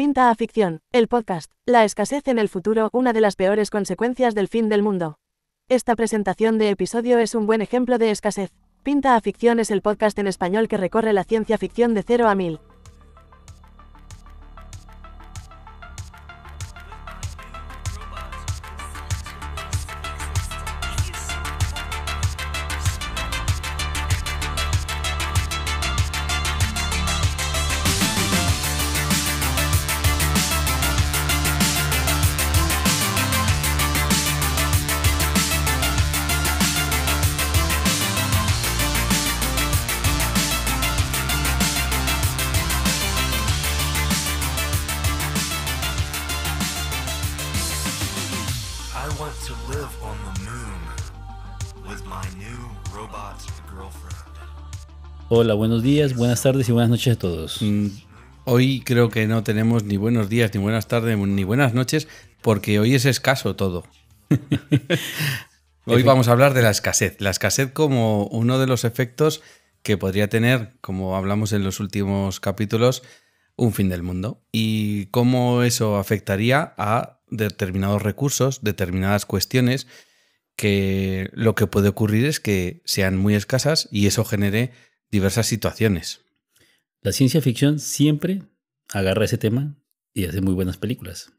Pinta a ficción, el podcast. La escasez en el futuro, una de las peores consecuencias del fin del mundo. Esta presentación de episodio es un buen ejemplo de escasez. Pinta a ficción es el podcast en español que recorre la ciencia ficción de 0 a 1000. Hola, buenos días, buenas tardes y buenas noches a todos. Hoy creo que no tenemos ni buenos días, ni buenas tardes, ni buenas noches, porque hoy es escaso todo. Hoy vamos a hablar de la escasez. La escasez como uno de los efectos que podría tener, como hablamos en los últimos capítulos, un fin del mundo. Y cómo eso afectaría a determinados recursos, determinadas cuestiones, que lo que puede ocurrir es que sean muy escasas y eso genere diversas situaciones. La ciencia ficción siempre agarra ese tema y hace muy buenas películas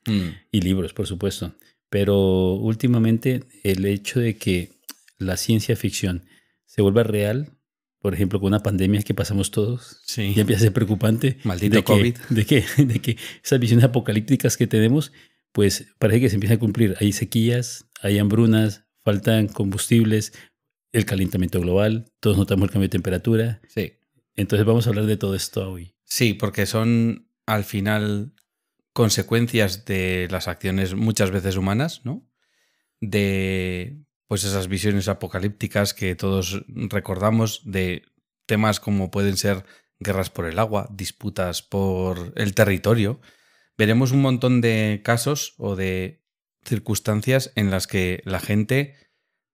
y libros, por supuesto. Pero últimamente el hecho de que la ciencia ficción se vuelva real, por ejemplo, con una pandemia que pasamos todos, sí, ya empieza a ser preocupante. Maldito COVID. De que esas visiones apocalípticas que tenemos, pues parece que se empiezan a cumplir. Hay sequías, hay hambrunas, faltan combustibles, el calentamiento global, todos notamos el cambio de temperatura. Sí. Entonces vamos a hablar de todo esto hoy. Sí, porque son al final consecuencias de las acciones muchas veces humanas, ¿no? De pues esas visiones apocalípticas que todos recordamos, de temas como pueden ser guerras por el agua, disputas por el territorio. Veremos un montón de casos o de circunstancias en las que la gente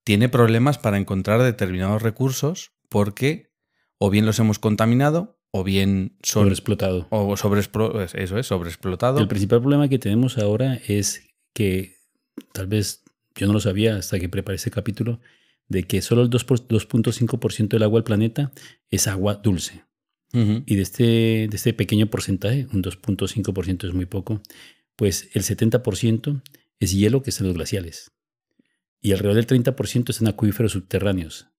tiene problemas para encontrar determinados recursos porque o bien los hemos contaminado o bien son sobreexplotado. Eso es, sobreexplotado. El principal problema que tenemos ahora es que, tal vez yo no lo sabía hasta que preparé este capítulo, de que solo el 2.5% del agua del planeta es agua dulce. Uh-huh. Y de este pequeño porcentaje, un 2.5% es muy poco, pues el 70% es hielo que está en los glaciales. Y alrededor del 30% están acuíferos subterráneos.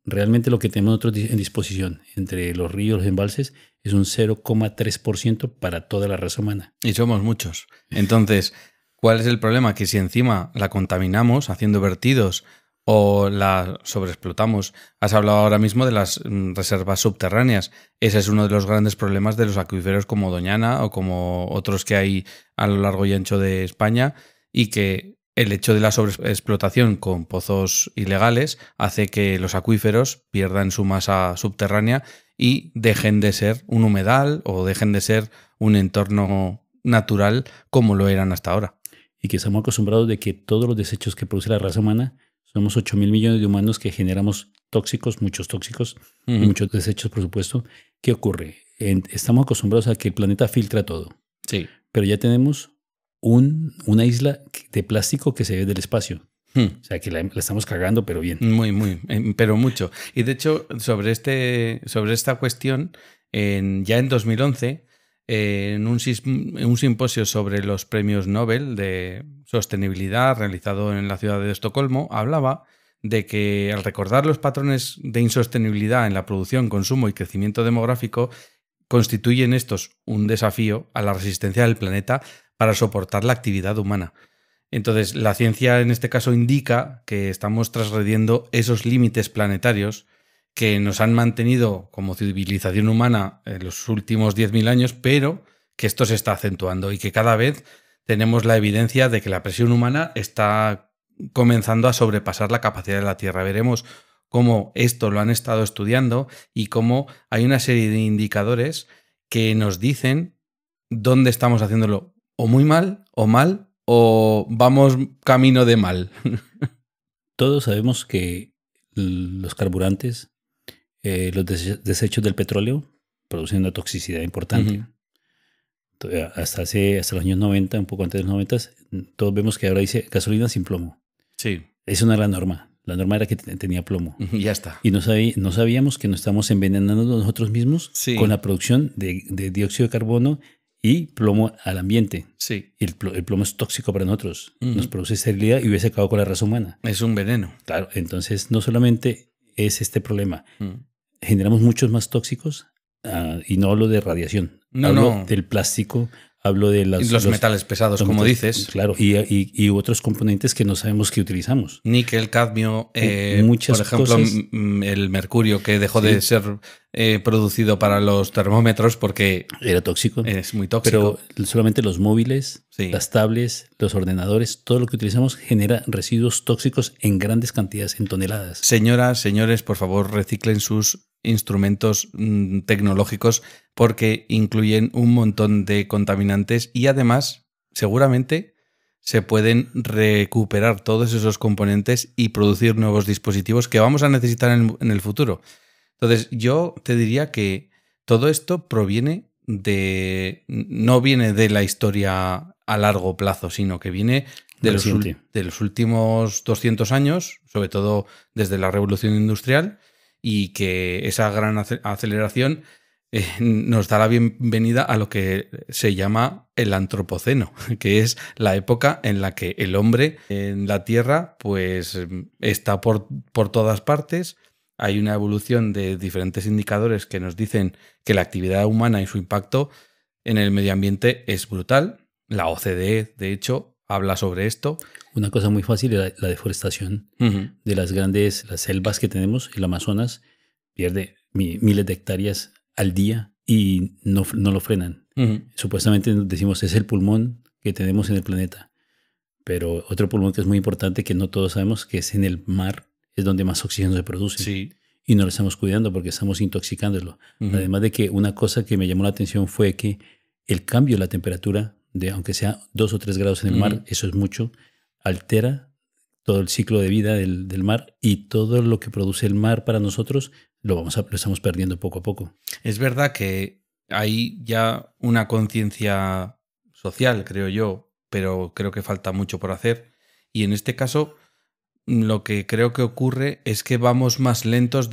Realmente lo que tenemos nosotros en disposición entre los ríos, los embalses, es un 0,3% para toda la raza humana. Y somos muchos. Entonces, ¿cuál es el problema? Que si encima la contaminamos haciendo vertidos o la sobreexplotamos. Has hablado ahora mismo de las reservas subterráneas. Ese es uno de los grandes problemas de los acuíferos como Doñana o como otros que hay a lo largo y ancho de España, y que el hecho de la sobreexplotación con pozos ilegales hace que los acuíferos pierdan su masa subterránea y dejen de ser un humedal o dejen de ser un entorno natural como lo eran hasta ahora. Y que estamos acostumbrados de que todos los desechos que produce la raza humana, somos 8.000 millones de humanos que generamos tóxicos, muchos tóxicos, y muchos desechos, por supuesto. ¿Qué ocurre? Estamos acostumbrados a que el planeta filtra todo. Sí. Pero ya tenemos una isla de plástico que se ve del espacio. O sea, que la estamos cagando, pero bien. Pero mucho. Y de hecho, sobre esta cuestión, ya en 2011, en un simposio sobre los premios Nobel de sostenibilidad realizado en la ciudad de Estocolmo, hablaba de que al recordar los patrones de insostenibilidad en la producción, consumo y crecimiento demográfico, constituyen estos un desafío a la resistencia del planeta para soportar la actividad humana. Entonces, la ciencia en este caso indica que estamos transgrediendo esos límites planetarios que nos han mantenido como civilización humana en los últimos 10.000 años, pero que esto se está acentuando y que cada vez tenemos la evidencia de que la presión humana está comenzando a sobrepasar la capacidad de la Tierra. Veremos cómo esto lo han estado estudiando y cómo hay una serie de indicadores que nos dicen dónde estamos haciéndolo o muy mal, o vamos camino de mal. Todos sabemos que los carburantes, los desechos del petróleo producen una toxicidad importante. hasta los años 90, un poco antes de los 90, todos vemos que ahora dice gasolina sin plomo. Sí. Esa no era la norma. La norma era que tenía plomo. Ya está. Y no sabíamos que nos estamos envenenando nosotros mismos con la producción de dióxido de carbono y plomo al ambiente. Sí. Y el plomo es tóxico para nosotros. Nos produce esterilidad y hubiese acabado con la raza humana. Es un veneno. Claro. Entonces, no solamente es este problema. Generamos muchos más tóxicos y no hablo de radiación. Hablo del plástico. Hablo de los metales pesados, como dices. Claro, y otros componentes que no sabemos que utilizamos. Níquel, cadmio, muchas por ejemplo, cosas. El mercurio, que dejó de ser producido para los termómetros porque era tóxico. Es muy tóxico. Pero solamente los móviles, las tablets, los ordenadores, todo lo que utilizamos genera residuos tóxicos en grandes cantidades, en toneladas. Señoras, señores, por favor, reciclen sus instrumentos tecnológicos porque incluyen un montón de contaminantes y además seguramente se pueden recuperar todos esos componentes y producir nuevos dispositivos que vamos a necesitar en el futuro. Entonces yo te diría que todo esto no viene de la historia a largo plazo, sino que viene de los últimos 200 años, sobre todo desde la Revolución Industrial, y que esa gran aceleración nos da la bienvenida a lo que se llama el Antropoceno, que es la época en la que el hombre en la Tierra pues está por todas partes. Hay una evolución de diferentes indicadores que nos dicen que la actividad humana y su impacto en el medio ambiente es brutal. La OCDE, de hecho, habla sobre esto. Una cosa muy fácil es la deforestación de las selvas que tenemos. El Amazonas pierde miles de hectáreas al día y no lo frenan. Supuestamente decimos es el pulmón que tenemos en el planeta. Pero otro pulmón que es muy importante, que no todos sabemos, que es en el mar, es donde más oxígeno se produce. Sí. Y no lo estamos cuidando porque estamos intoxicándolo. Además de que una cosa que me llamó la atención fue que el cambio de la temperatura, aunque sea 2 o 3 grados en el mar, eso es mucho, altera todo el ciclo de vida del mar, y todo lo que produce el mar para nosotros lo estamos perdiendo poco a poco. Es verdad que hay ya una conciencia social, creo yo, pero creo que falta mucho por hacer. Y en este caso, lo que creo que ocurre es que vamos más lentos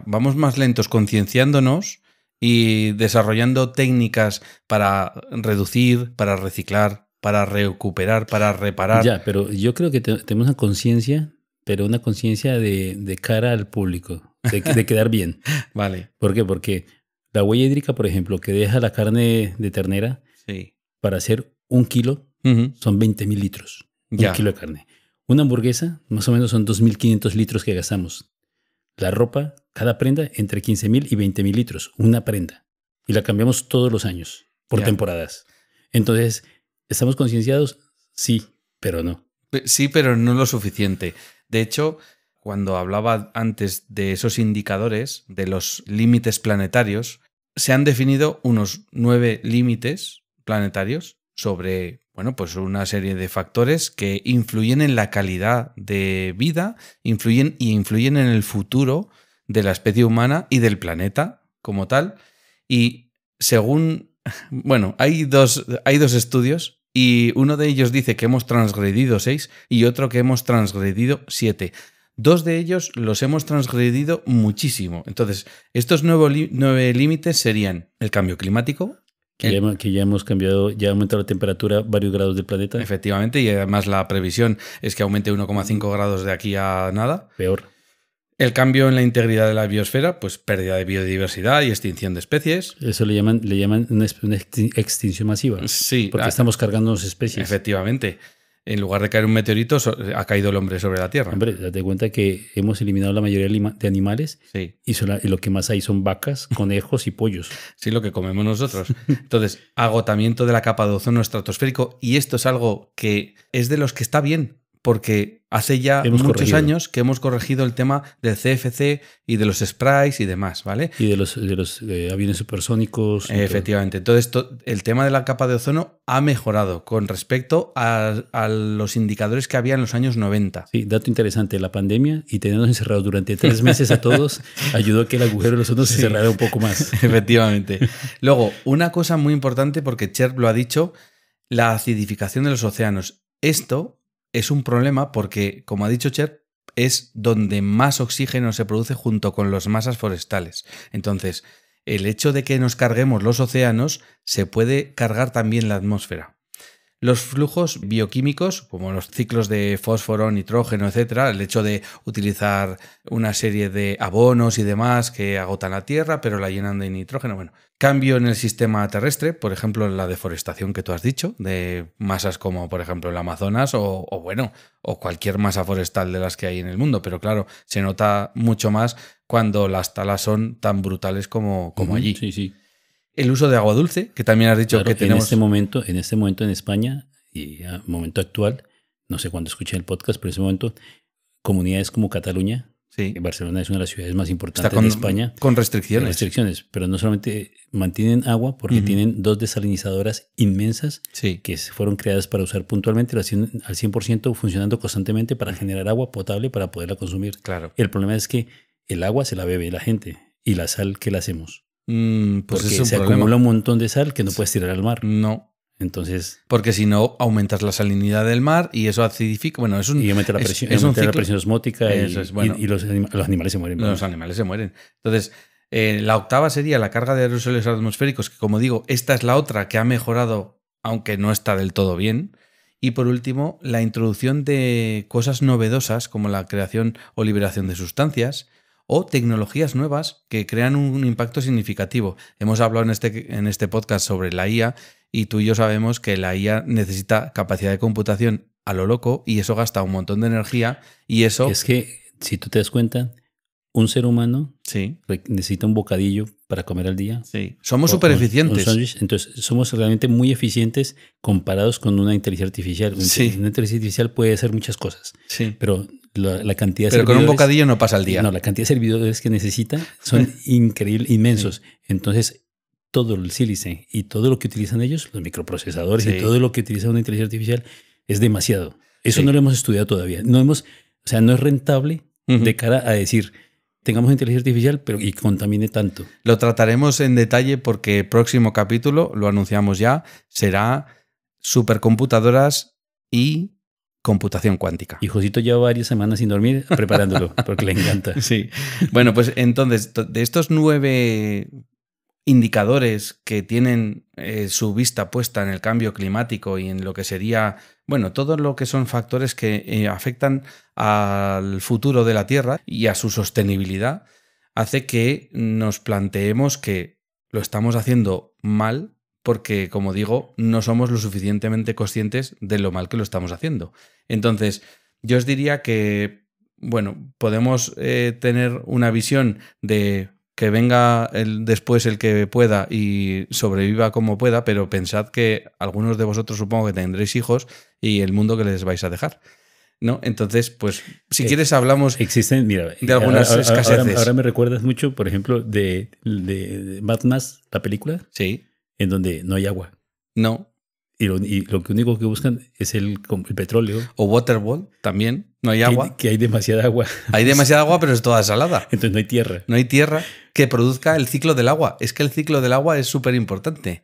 vamos más lentos concienciándonos y desarrollando técnicas para reducir, para reciclar, para recuperar, para reparar. Ya, pero yo creo que tenemos una conciencia, pero una conciencia de cara al público, de quedar bien. Vale. ¿Por qué? Porque la huella hídrica, por ejemplo, que deja la carne de ternera, para hacer 1 kilo, son 20.000 litros. Un kilo de carne. Una hamburguesa, más o menos son 2.500 litros que gastamos. La ropa, cada prenda, entre 15.000 y 20.000 litros. Una prenda. Y la cambiamos todos los años, por temporadas. Entonces, ¿estamos concienciados? Sí, pero no. Sí, pero no lo suficiente. De hecho, cuando hablaba antes de esos indicadores, de los límites planetarios, se han definido unos 9 límites planetarios sobre, pues una serie de factores que influyen en la calidad de vida, influyen en el futuro de la especie humana y del planeta como tal. Y según, hay dos estudios, y uno de ellos dice que hemos transgredido 6 y otro que hemos transgredido 7. 2 de ellos los hemos transgredido muchísimo. Entonces, estos 9 límites serían el cambio climático. Que ya hemos cambiado, ya ha aumentado la temperatura varios grados del planeta. Efectivamente, y además la previsión es que aumente 1,5 grados de aquí a nada. Peor. El cambio en la integridad de la biosfera, pues pérdida de biodiversidad y extinción de especies. Eso le llaman una extinción masiva. Sí. Porque estamos cargándonos especies. Efectivamente. En lugar de caer un meteorito, ha caído el hombre sobre la Tierra. Hombre, date cuenta que hemos eliminado la mayoría de animales, y lo que más hay son vacas, conejos y pollos. Sí, lo que comemos nosotros. Entonces, agotamiento de la capa de ozono estratosférico, y esto es algo que es de los que está bien, porque hace ya muchos años que hemos corregido el tema del CFC y de los sprays y demás, ¿vale? Y de los aviones supersónicos. Efectivamente. Entonces, el tema de la capa de ozono ha mejorado con respecto a los indicadores que había en los años 90. Sí, dato interesante, la pandemia y tenernos encerrados durante 3 meses a todos ayudó a que el agujero de ozono se cerrara un poco más. Efectivamente. Luego, una cosa muy importante, porque Cherp lo ha dicho, la acidificación de los océanos. Esto es un problema porque, como ha dicho Cherp, es donde más oxígeno se produce junto con las masas forestales. Entonces, el hecho de que nos carguemos los océanos se puede cargar también la atmósfera. Los flujos bioquímicos, como los ciclos de fósforo, nitrógeno, etcétera, el hecho de utilizar una serie de abonos y demás que agotan la Tierra, pero la llenan de nitrógeno. Bueno, cambio en el sistema terrestre, por ejemplo, la deforestación que tú has dicho, de masas como, por ejemplo, el Amazonas o cualquier masa forestal de las que hay en el mundo. Pero claro, se nota mucho más cuando las talas son tan brutales como allí. Sí, sí. El uso de agua dulce, que también has dicho claro, que tenemos... En este momento en España, y a momento actual, no sé cuándo escuché el podcast, pero en ese momento, comunidades como Cataluña, sí. Barcelona es una de las ciudades más importantes de España. Con restricciones. Restricciones, pero no solamente mantienen agua, porque tienen 2 desalinizadoras inmensas que fueron creadas para usar puntualmente al 100%, funcionando constantemente para generar agua potable para poderla consumir. Claro. El problema es que el agua se la bebe la gente y la sal, ¿qué la hacemos? Pues porque se acumula un montón de sal que no puedes tirar al mar. No. Entonces, porque si no, aumentas la salinidad del mar y eso acidifica. Bueno, es un. Y aumenta la presión, la presión osmótica y los animales se mueren. Los animales se mueren. Entonces, la octava sería la carga de aerosoles atmosféricos, que como digo, esta es la otra que ha mejorado, aunque no está del todo bien. Y por último, la introducción de cosas novedosas como la creación o liberación de sustancias o tecnologías nuevas que crean un impacto significativo. Hemos hablado en este podcast sobre la IA y tú y yo sabemos que la IA necesita capacidad de computación a lo loco y eso gasta un montón de energía y eso... Es que, si tú te das cuenta, un ser humano necesita un bocadillo para comer al día. Sí. Somos súper eficientes. Entonces, somos realmente muy eficientes comparados con una inteligencia artificial. Una inteligencia artificial puede hacer muchas cosas, pero la cantidad de servidores... Pero con un bocadillo no pasa el día. No, la cantidad de servidores que necesita son increíbles, inmensos. Entonces, todo el sílice y todo lo que utilizan ellos, los microprocesadores y todo lo que utiliza una inteligencia artificial es demasiado. Eso no lo hemos estudiado todavía. No es rentable de cara a decir... tengamos inteligencia artificial, pero y contamine tanto. Lo trataremos en detalle porque el próximo capítulo, lo anunciamos ya, será supercomputadoras y computación cuántica. Y Josito lleva varias semanas sin dormir preparándolo, porque le encanta. Sí. Bueno, pues entonces, de estos 9 indicadores que tienen su vista puesta en el cambio climático y en lo que sería, bueno, todo lo que son factores que afectan al futuro de la Tierra y a su sostenibilidad, hace que nos planteemos que lo estamos haciendo mal porque, como digo, no somos lo suficientemente conscientes de lo mal que lo estamos haciendo. Entonces, yo os diría que, bueno, podemos tener una visión de... que venga después el que pueda y sobreviva como pueda, pero pensad que algunos de vosotros supongo que tendréis hijos y el mundo que les vais a dejar, ¿no? Entonces, pues, si quieres hablamos de algunas escaseces. Ahora me recuerdas mucho, por ejemplo, de Mad Max, la película, en donde no hay agua. No. Y lo único que buscan es el petróleo. O Waterworld, también. No hay agua. Que hay demasiada agua. Hay demasiada agua, pero es toda salada. Entonces no hay tierra. No hay tierra que produzca el ciclo del agua. Es que el ciclo del agua es súper importante.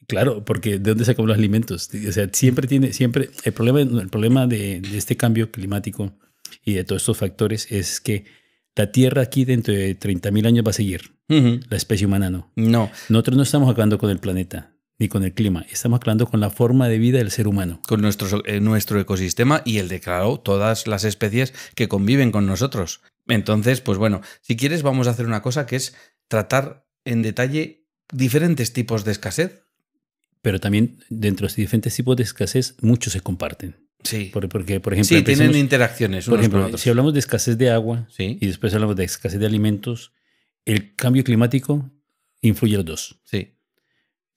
Claro, porque ¿de dónde sacamos los alimentos? O sea, siempre el problema de este cambio climático y de todos estos factores es que la Tierra aquí dentro de 30.000 años va a seguir. La especie humana no. No. Nosotros no estamos acabando con el planeta ni con el clima. Estamos acabando con la forma de vida del ser humano. Con nuestro ecosistema y el de, claro, todas las especies que conviven con nosotros. Entonces, pues bueno, si quieres vamos a hacer una cosa que es tratar en detalle diferentes tipos de escasez. Pero también dentro de estos diferentes tipos de escasez, muchos se comparten. Sí. Porque, por ejemplo... Sí, tienen interacciones. Por ejemplo, si hablamos de escasez de agua y después hablamos de escasez de alimentos, el cambio climático influye en los dos. Sí.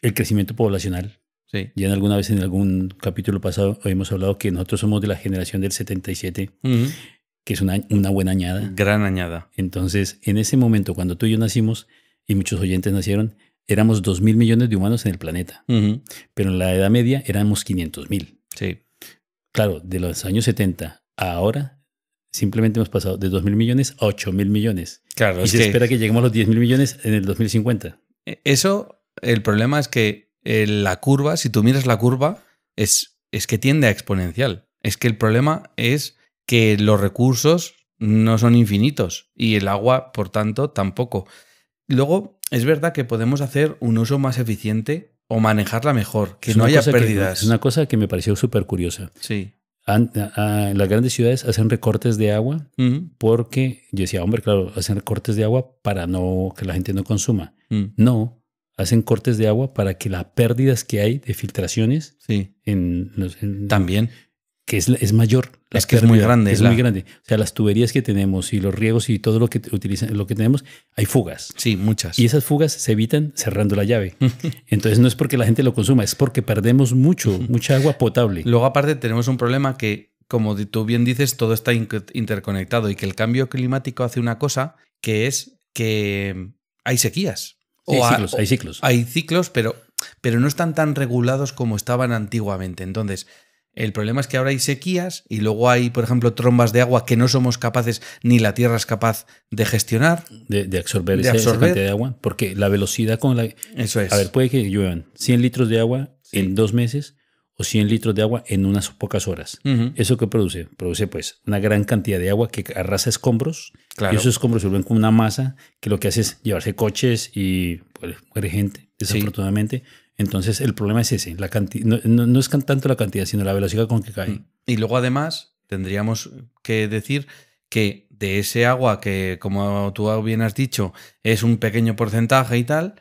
El crecimiento poblacional Sí. Ya alguna vez en algún capítulo pasado hemos hablado que nosotros somos de la generación del 77, que es una buena añada. Gran añada. Entonces, en ese momento, cuando tú y yo nacimos, y muchos oyentes nacieron, éramos 2.000 millones de humanos en el planeta. Pero en la Edad Media éramos 500.000. Sí. Claro, de los años 70 a ahora, simplemente hemos pasado de 2.000 millones a 8.000 millones. Claro, y se espera que lleguemos a los 10.000 millones en el 2050. Eso, el problema es que la curva, si tú miras la curva, es que tiende a exponencial. Es que el problema es que los recursos no son infinitos y el agua, por tanto, tampoco. Luego, es verdad que podemos hacer un uso más eficiente o manejarla mejor, que no haya pérdidas. Es una cosa que me pareció súper curiosa. Sí. Las grandes ciudades hacen recortes de agua porque yo decía, hombre, claro, hacen recortes de agua para que la gente no consuma. No, hacen cortes de agua para que las pérdidas que hay de filtraciones también que es mayor. Es que es muy grande. Es muy grande. O sea, las tuberías que tenemos y los riegos y todo lo que tenemos, hay fugas. Sí, muchas. Y esas fugas se evitan cerrando la llave. Entonces no es porque la gente lo consuma, es porque perdemos mucha agua potable. Luego aparte tenemos un problema que, como tú bien dices, todo está interconectado y que el cambio climático hace una cosa que es que hay sequías. Hay ciclos. Hay ciclos, pero no están tan regulados como estaban antiguamente. Entonces, el problema es que ahora hay sequías y luego hay, por ejemplo, trombas de agua que no somos capaces, ni la Tierra es capaz de gestionar. De absorber esa cantidad de agua. Porque la velocidad con la... Eso es. A ver, puede que lluevan 100 litros de agua en 2 meses o 100 litros de agua en unas pocas horas. ¿Eso qué produce? Produce pues una gran cantidad de agua que arrasa escombros. Claro. Y esos escombros se vuelven como una masa que lo que hace es llevarse coches y pues, muere gente, desafortunadamente. Sí. Entonces el problema es ese, no es tanto la cantidad, sino la velocidad con que cae. Y luego además tendríamos que decir que de ese agua que, como tú bien has dicho, es un pequeño porcentaje y tal,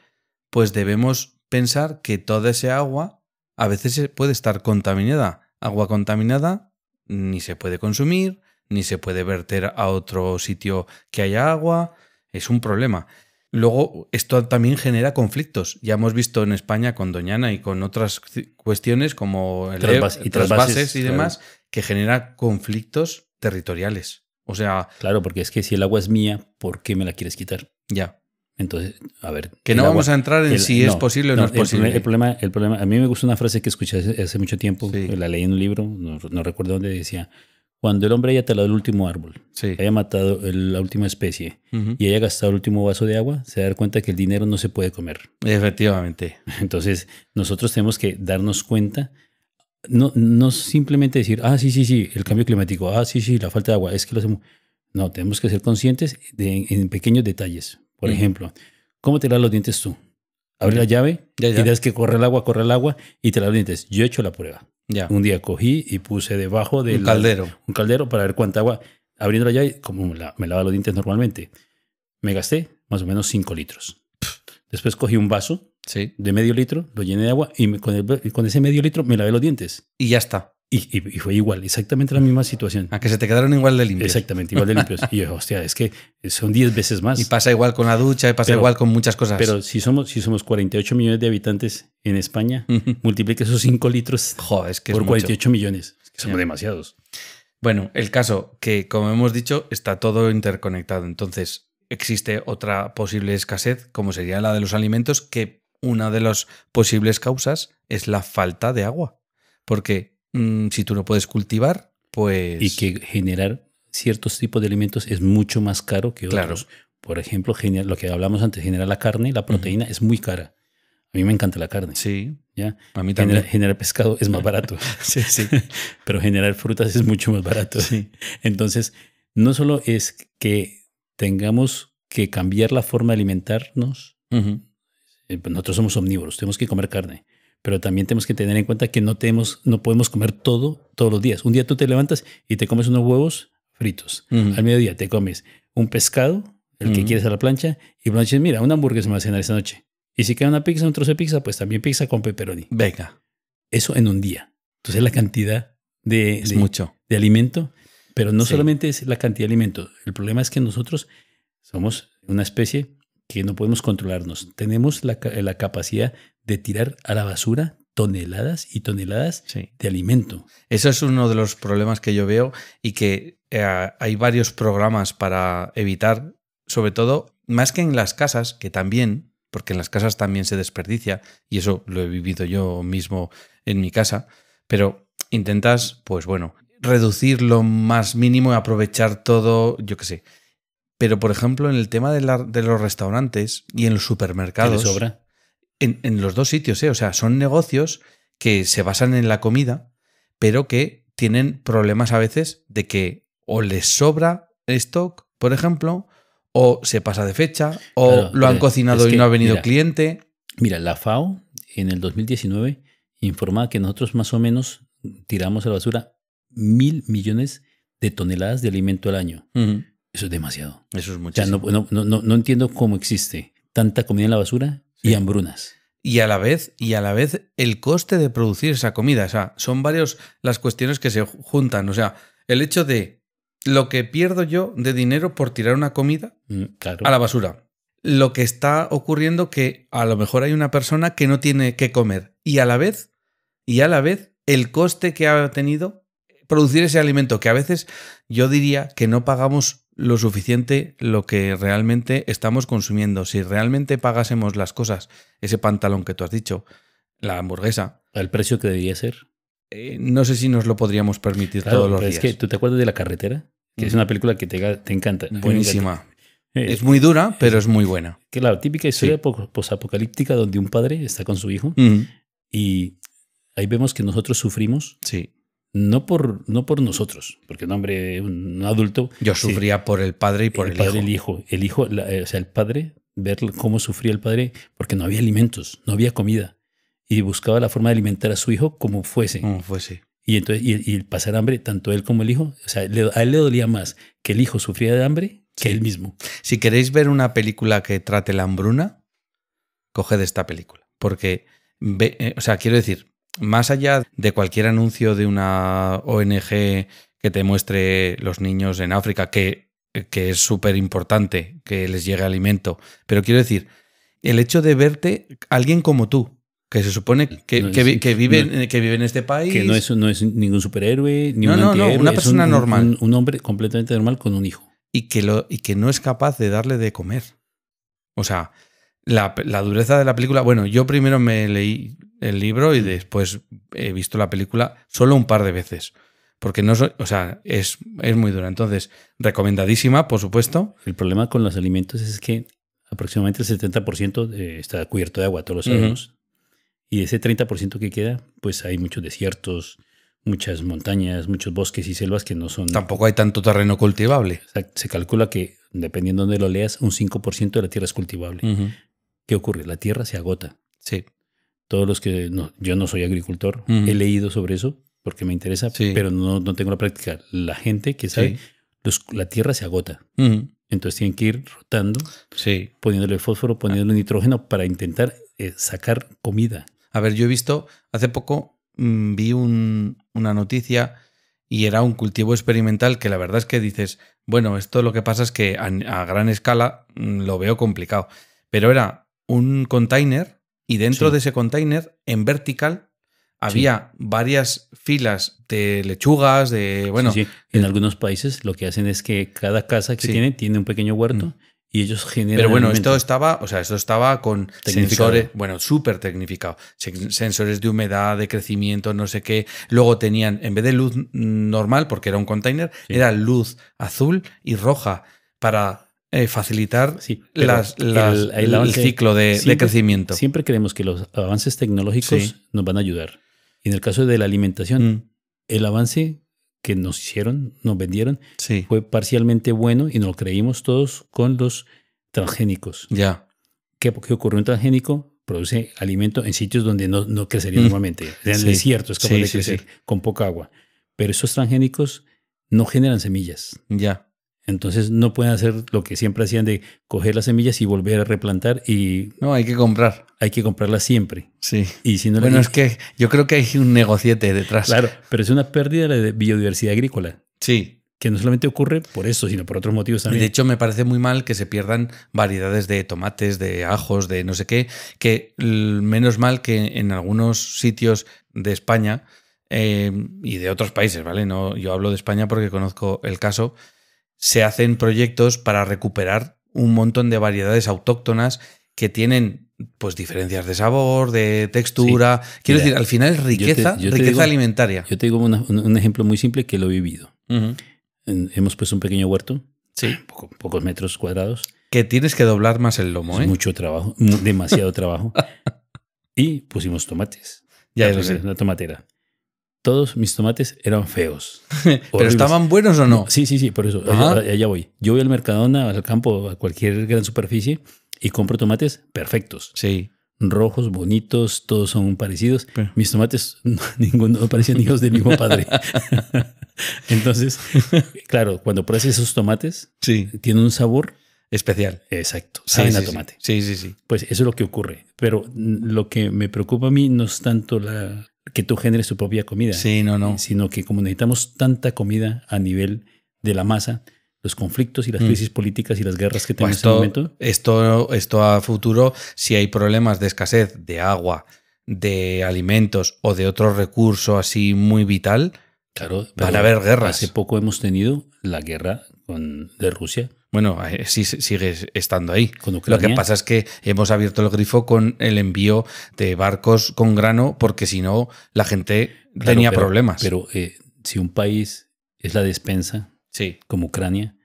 pues debemos pensar que toda ese agua a veces puede estar contaminada. Agua contaminada ni se puede consumir, ni se puede verter a otro sitio que haya agua, es un problema. Luego, esto también genera conflictos. Ya hemos visto en España con Doñana y con otras cuestiones como el trasvases y demás, claro, que genera conflictos territoriales. O sea... Claro, porque es que si el agua es mía, ¿por qué me la quieres quitar? Ya. Entonces, a ver... Que no vamos a entrar en si es posible o no es posible. El problema, a mí me gusta una frase que escuché hace mucho tiempo, la leí en un libro, no recuerdo dónde, decía... Cuando el hombre haya talado el último árbol, haya matado la última especie y haya gastado el último vaso de agua, se va a dar cuenta que el dinero no se puede comer. Efectivamente. Entonces, nosotros tenemos que darnos cuenta, no simplemente decir, sí, el cambio climático, sí, la falta de agua, es que lo hacemos. No, tenemos que ser conscientes en pequeños detalles. Por ejemplo, ¿cómo te lavas los dientes tú? Abre la llave, tienes que corre el agua y te lavas los dientes. Yo he hecho la prueba. Ya. Un día cogí y puse debajo de un caldero para ver cuánta agua, abriendo la llave, como me lava los dientes normalmente. Me gasté más o menos 5 litros. Después cogí un vaso de medio litro, lo llené de agua y con ese medio litro me lavé los dientes. Y ya está. Y fue igual, exactamente la misma situación. A que se te quedaron igual de limpios. Exactamente, igual de limpios. Y yo, hostia, es que son 10 veces más. Y pasa igual con la ducha, y pasa igual con muchas cosas. Pero si somos 48 millones de habitantes en España, multiplica esos 5 litros por 48 millones. Es que somos demasiados. Bueno, el caso que, como hemos dicho, está todo interconectado. Entonces, existe otra posible escasez, como sería la de los alimentos, que una de las posibles causas es la falta de agua. Porque si tú no puedes cultivar, pues... Y que generar ciertos tipos de alimentos es mucho más caro que otros. Claro. Por ejemplo, lo que hablamos antes, generar la carne, la proteína es muy cara. A mí me encanta la carne. Sí, ¿ya? A mí también. Generar pescado es más barato. Sí. Pero generar frutas es mucho más barato. Sí. Entonces, no solo es que tengamos que cambiar la forma de alimentarnos. Nosotros somos omnívoros, tenemos que comer carne. Pero también tenemos que tener en cuenta que no podemos comer todos los días. Un día tú te levantas y te comes unos huevos fritos. Al mediodía te comes un pescado, el que quieres a la plancha, y por la noche, mira, una hamburguesa me va a cenar esta noche. Y si queda una pizza, un trozo de pizza, pues también pizza con pepperoni. Venga. Eso en un día. Entonces la cantidad de alimento, pero no solamente es la cantidad de alimento. El problema es que nosotros somos una especie que no podemos controlarnos. Tenemos la capacidad de tirar a la basura toneladas y toneladas Sí. de alimento. Eso es uno de los problemas que yo veo y que hay varios programas para evitar, sobre todo, más que en las casas, que también, porque en las casas también se desperdicia, y eso lo he vivido yo mismo en mi casa, pero intentas, pues bueno, reducir lo más mínimo y aprovechar todo, yo qué sé. Pero, por ejemplo, en el tema de los restaurantes y en los ¿Qué supermercados, le sobra? en los dos sitios, o sea, son negocios que se basan en la comida, pero que tienen problemas a veces de que o les sobra stock, por ejemplo, o se pasa de fecha, o Claro, lo han pero cocinado es y no que, ha venido mira, cliente. Mira, la FAO en el 2019 informaba que nosotros más o menos tiramos a la basura 1.000 millones de toneladas de alimento al año. Ujú. Eso es demasiado. Eso es O sea, muchísimo. no entiendo cómo existe tanta comida en la basura y Sí. hambrunas. Y a la vez el coste de producir esa comida. O sea, son varias las cuestiones que se juntan. O sea, el hecho de lo que pierdo yo de dinero por tirar una comida Claro. a la basura. Lo que está ocurriendo que a lo mejor hay una persona que no tiene que comer. Y a la vez, el coste que ha tenido producir ese alimento, que a veces yo diría que no pagamos lo suficiente lo que realmente estamos consumiendo. Si realmente pagásemos las cosas, ese pantalón que tú has dicho, la hamburguesa, Al precio que debería ser. no sé si nos lo podríamos permitir Claro, todos los pero días. es que tú te acuerdas de La Carretera, que es una película que te encanta. A mí me Buenísima. encanta. Es muy dura, pero es muy buena. Que la típica historia Sí. posapocalíptica donde un padre está con su hijo Ujú. y ahí vemos que nosotros sufrimos Sí. no por nosotros, porque un hombre, un adulto... Yo sí, sufría por el padre y por el padre, hijo. El hijo, o sea, el padre, ver cómo sufría el padre porque no había alimentos, no había comida. Y buscaba la forma de alimentar a su hijo como fuese. Como fuese. Y entonces, y el pasar hambre, tanto él como el hijo, o sea, a él le dolía más que el hijo sufría de hambre que Sí. él mismo. Si queréis ver una película que trate la hambruna, coged esta película. Porque, o sea, quiero decir, más allá de cualquier anuncio de una ONG que te muestre los niños en África, que es súper importante que les llegue alimento, pero quiero decir, el hecho de verte alguien como tú, que se supone que, No, que, sí, que vive, no. que vive en este país. Que no es ningún superhéroe, ni No, un no, no, antihéroe. una es persona normal. Un hombre completamente normal con un hijo. Y que no es capaz de darle de comer. O sea, la dureza de la película... Bueno, yo primero me leí el libro y después he visto la película solo un par de veces. Porque no o sea, es muy dura. Entonces, recomendadísima, por supuesto. El problema con los alimentos es que aproximadamente el 70% está cubierto de agua, todos lo sabemos. Y ese 30% que queda, pues hay muchos desiertos, muchas montañas, muchos bosques y selvas que no son... Tampoco hay tanto terreno cultivable. O sea, se calcula que, dependiendo de donde lo leas, un 5% de la tierra es cultivable. ¿Qué ocurre? La tierra se agota. Sí. Todos los que... No, yo no soy agricultor, Ujú. he leído sobre eso porque me interesa, Sí. pero no tengo la práctica. La gente que sabe, Sí. la tierra se agota. Ujú. Entonces tienen que ir rotando, Sí. poniéndole fósforo, poniéndole nitrógeno para intentar sacar comida. A ver, yo he visto, hace poco vi una noticia y era un cultivo experimental que la verdad es que dices, bueno, esto lo que pasa es que a gran escala lo veo complicado. Pero era un container y dentro Sí. de ese container, en vertical, había varias filas de lechugas, de... Bueno, Sí, sí. En algunos países lo que hacen es que cada casa que Sí. tiene un pequeño huerto y ellos generan pero bueno, alimento. esto estaba con Tecnificado. sensores, bueno, súper tecnificado. Sensores de humedad, de crecimiento, no sé qué. Luego tenían, en vez de luz normal, porque era un container, Sí. era luz azul y roja para facilitar Sí, pero el avance- ciclo de Siempre crecimiento. creemos que los avances tecnológicos Sí. nos van a ayudar. Y en el caso de la alimentación, Mm, el avance que nos hicieron, nos vendieron, sí, fue parcialmente bueno y nos lo creímos todos con los transgénicos. ya. ¿Qué ocurrió? Un transgénico produce alimento en sitios donde no crecería normalmente. En el Sí. desierto es capaz Sí, de sí, crecer sí. con poca agua. Pero esos transgénicos no generan semillas. Ya. Entonces no pueden hacer lo que siempre hacían de coger las semillas y volver a replantar y No, hay que comprar. hay que comprarlas siempre. Sí. Y si no Bueno, es que yo creo que hay un negociete detrás. Claro, pero es una pérdida de biodiversidad agrícola. Sí. que no solamente ocurre por eso, sino por otros motivos también. De hecho, me parece muy mal que se pierdan variedades de tomates, de ajos, de no sé qué, que menos mal que en algunos sitios de España y de otros países, ¿vale? No, yo hablo de España porque conozco el caso, se hacen proyectos para recuperar un montón de variedades autóctonas que tienen pues diferencias de sabor, de textura. Sí. Quiero decir, al final es riqueza, riqueza alimentaria. Yo te digo un ejemplo muy simple que lo he vivido. Hemos puesto un pequeño huerto, sí, pocos metros cuadrados. Que tienes que doblar más el lomo, es mucho trabajo, demasiado trabajo. Y pusimos tomates. Ya lo sé. Una tomatera. Todos mis tomates eran feos. ¿Pero estaban buenos o no? Sí, por eso. Allá voy. Yo voy al Mercadona, al campo, a cualquier gran superficie y compro tomates perfectos. Sí. Rojos, bonitos, todos son parecidos. Pero mis tomates, ninguno parecían hijos del mismo padre. Entonces, claro, cuando pruebas esos tomates, sí, tienen un sabor especial. Exacto, saben a tomate. Sí. Pues eso es lo que ocurre. Pero lo que me preocupa a mí no es tanto que tú generes tu propia comida. Sí, no. Sino que como necesitamos tanta comida a nivel de la masa, los conflictos y las crisis políticas y las guerras que tenemos en este momento. Esto a futuro, si hay problemas de escasez de agua, de alimentos o de otro recurso así muy vital, claro, van a haber guerras. Hace poco hemos tenido la guerra de Rusia. Bueno, sí sigue estando ahí. Con Ucrania. Lo que pasa es que hemos abierto el grifo con el envío de barcos con grano porque si no la gente tenía problemas. Pero si un país es la despensa, sí, como Ucrania,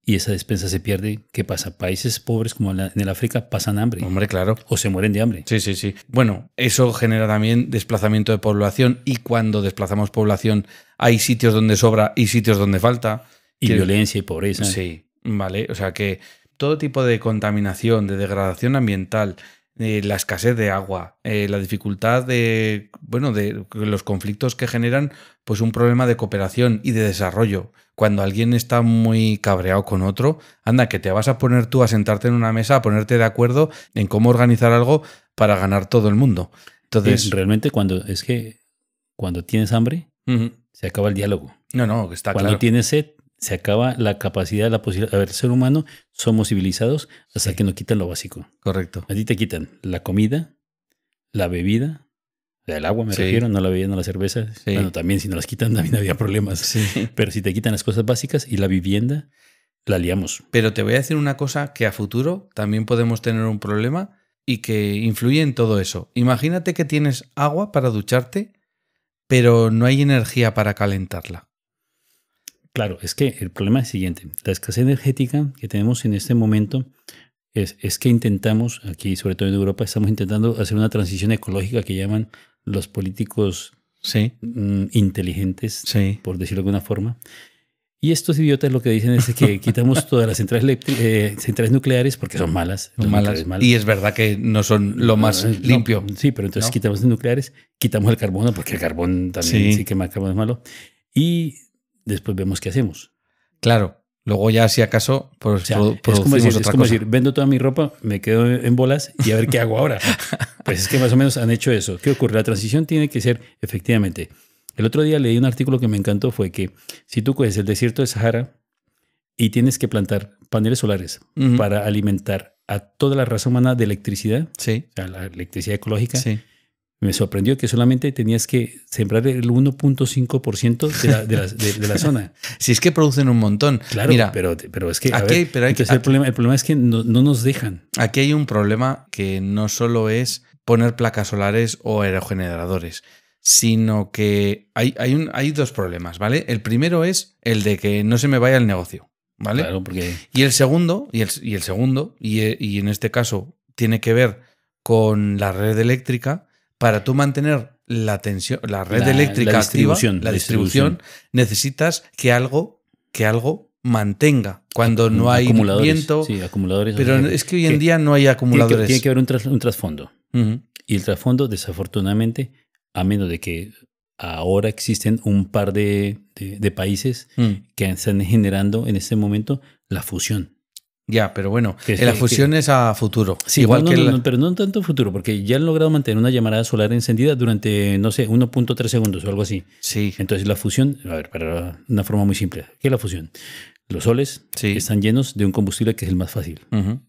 y esa despensa se pierde, ¿qué pasa? Países pobres como en el África pasan hambre. Hombre, claro. O se mueren de hambre. Sí. Bueno, eso genera también desplazamiento de población y cuando desplazamos población hay sitios donde sobra y sitios donde falta. Y violencia y pobreza. Sí, vale. O sea que todo tipo de contaminación, de degradación ambiental, la escasez de agua, la dificultad de los conflictos que generan pues un problema de cooperación y de desarrollo. Cuando alguien está muy cabreado con otro, anda, que te vas a poner tú a sentarte en una mesa, a ponerte de acuerdo en cómo organizar algo para ganar todo el mundo. Entonces, realmente cuando tienes hambre, se acaba el diálogo. No, está claro. Cuando tienes sed, se acaba la capacidad, la posibilidad. A ver, ser humano, somos civilizados hasta que nos quitan lo básico. Correcto. A ti te quitan la comida, la bebida, el agua me refiero, no la bebida, no la cerveza. Sí. Bueno, también si nos las quitan también había problemas. Sí. Pero si te quitan las cosas básicas y la vivienda, la liamos. Pero te voy a decir una cosa que a futuro también podemos tener un problema y que influye en todo eso. Imagínate que tienes agua para ducharte, pero no hay energía para calentarla. Claro, es que el problema es el siguiente. La escasez energética que tenemos en este momento es que intentamos, aquí sobre todo en Europa, estamos intentando hacer una transición ecológica que llaman los políticos inteligentes, por decirlo de alguna forma. Y estos idiotas lo que dicen es que quitamos todas las centrales nucleares porque son malas. Son malas. Y es verdad que no son lo más limpio. Sí, pero entonces quitamos las nucleares, quitamos el carbono porque el carbón también sí quema, el carbón es malo. Y después vemos qué hacemos. Claro. Luego ya, si acaso, pues es como decir, vendo toda mi ropa, me quedo en bolas y a ver qué hago ahora. Pues es que más o menos han hecho eso. ¿Qué ocurre? La transición tiene que ser, efectivamente. El otro día leí un artículo que me encantó, fue que si tú coges el desierto de Sahara y tienes que plantar paneles solares para alimentar a toda la raza humana de electricidad, o sea, la electricidad ecológica, me sorprendió que solamente tenías que sembrar el 1.5% de la zona. Si es que producen un montón. Claro, mira, pero es que el problema es que no nos dejan. Aquí hay un problema que no solo es poner placas solares o aerogeneradores, sino que hay dos problemas, ¿vale? El primero es el de que no se me vaya el negocio, ¿vale? Claro, porque... Y el segundo, y en este caso tiene que ver con la red eléctrica. Para tú mantener la tensión, la red eléctrica activa, la distribución, necesitas que algo mantenga. Cuando no hay viento. Sí, acumuladores. Pero es que hoy en día no hay acumuladores. Tiene que haber un trasfondo. Y el trasfondo, desafortunadamente, a menos de que ahora existen un par de países que están generando en este momento la fusión. Ya, pero bueno, Que la fusión es a futuro. Sí, igual no, que pero no tanto futuro, porque ya han logrado mantener una llamarada solar encendida durante, no sé, 1.3 segundos o algo así. Sí. Entonces la fusión, a ver, para una forma muy simple, ¿qué es la fusión? Los soles están llenos de un combustible que es el más fácil,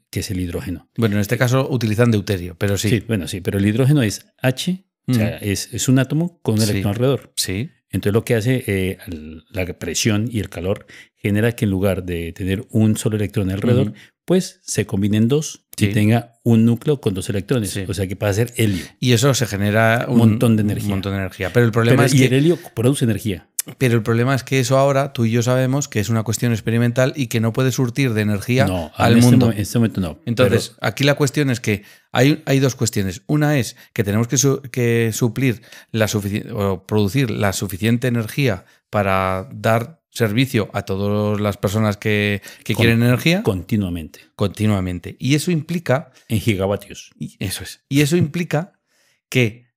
que es el hidrógeno. Bueno, en este caso utilizan deuterio, pero sí. Sí, bueno, sí, pero el hidrógeno es H, o sea, es un átomo con un electrón alrededor. Sí. Entonces lo que hace la presión y el calor genera que en lugar de tener un solo electrón alrededor, pues se combinen dos y tenga un núcleo con 2 electrones. O sea que pasa a ser helio. Y eso se genera un montón de energía. Un montón de energía. Pero el problema es que el helio produce energía. Pero el problema es que eso ahora tú y yo sabemos que es una cuestión experimental y que no puede surtir de energía al mundo. En este momento no. Entonces, aquí la cuestión es que hay dos cuestiones. Una es que tenemos que suplir o producir la suficiente energía para dar servicio a todas las personas que quieren energía. Continuamente. Continuamente. Y eso implica... En gigavatios. Eso es. Y eso implica que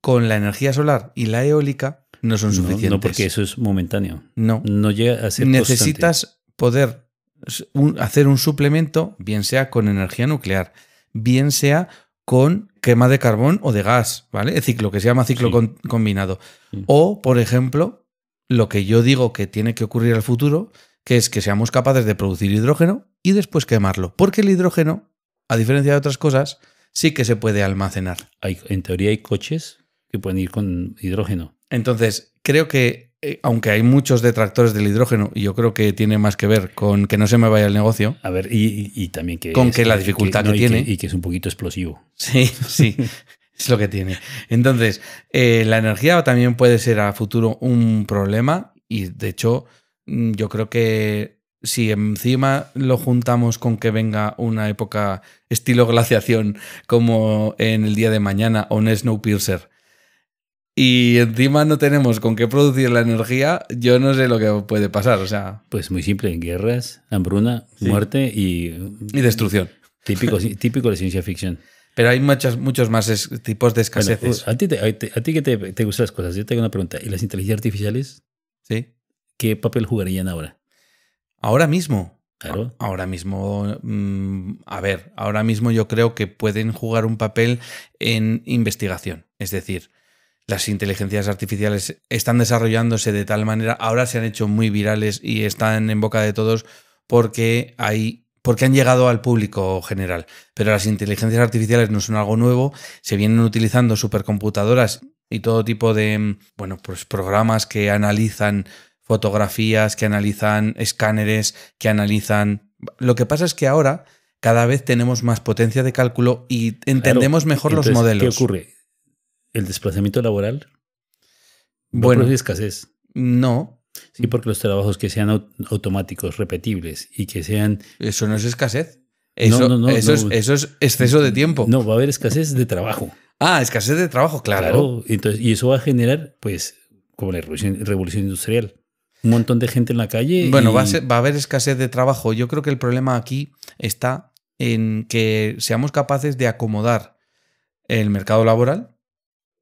con la energía solar y la eólica no son suficientes. No, porque eso es momentáneo. No. No llega a ser Necesitas constante. poder hacer un suplemento, bien sea con energía nuclear, bien sea con quema de carbón o de gas, ¿vale? Lo que se llama ciclo combinado. Sí. O, por ejemplo, lo que yo digo que tiene que ocurrir al futuro, que es que seamos capaces de producir hidrógeno y después quemarlo. Porque el hidrógeno, a diferencia de otras cosas, sí que se puede almacenar. En teoría hay coches que pueden ir con hidrógeno. Entonces, creo que, aunque hay muchos detractores del hidrógeno, y yo creo que tiene más que ver con que no se me vaya el negocio. A ver, y también que... Con que la dificultad que tiene. Y que es un poquito explosivo. Sí, es lo que tiene. Entonces, la energía también puede ser a futuro un problema y, de hecho, yo creo que si encima lo juntamos con que venga una época estilo glaciación como en el día de mañana o un Snowpiercer, y encima no tenemos con qué producir la energía, yo no sé lo que puede pasar. O sea, pues muy simple, guerras, hambruna, muerte y destrucción. Típico de ciencia ficción. Pero hay muchos más tipos de escaseces. Bueno, a ti que te gustan las cosas, yo tengo una pregunta. ¿Y las inteligencias artificiales? Sí. ¿Qué papel jugarían ahora? Ahora mismo. Claro. Ahora mismo, ahora mismo yo creo que pueden jugar un papel en investigación. Es decir, las inteligencias artificiales están desarrollándose de tal manera, ahora se han hecho muy virales y están en boca de todos porque han llegado al público general. Pero las inteligencias artificiales no son algo nuevo, se vienen utilizando supercomputadoras y todo tipo de pues programas que analizan fotografías, que analizan escáneres, que analizan... Lo que pasa es que ahora cada vez tenemos más potencia de cálculo y entendemos mejor los modelos. ¿Qué ocurre? ¿El desplazamiento laboral? ¿No produce escasez? No. Sí, porque los trabajos que sean automáticos, repetibles y que sean... Eso no es escasez. Eso es exceso de tiempo. No, va a haber escasez de trabajo. Ah, escasez de trabajo, claro. Entonces, y eso va a generar, pues, como la revolución industrial. Un montón de gente en la calle. Bueno, va a haber escasez de trabajo. Yo creo que el problema aquí está en que seamos capaces de acomodar el mercado laboral,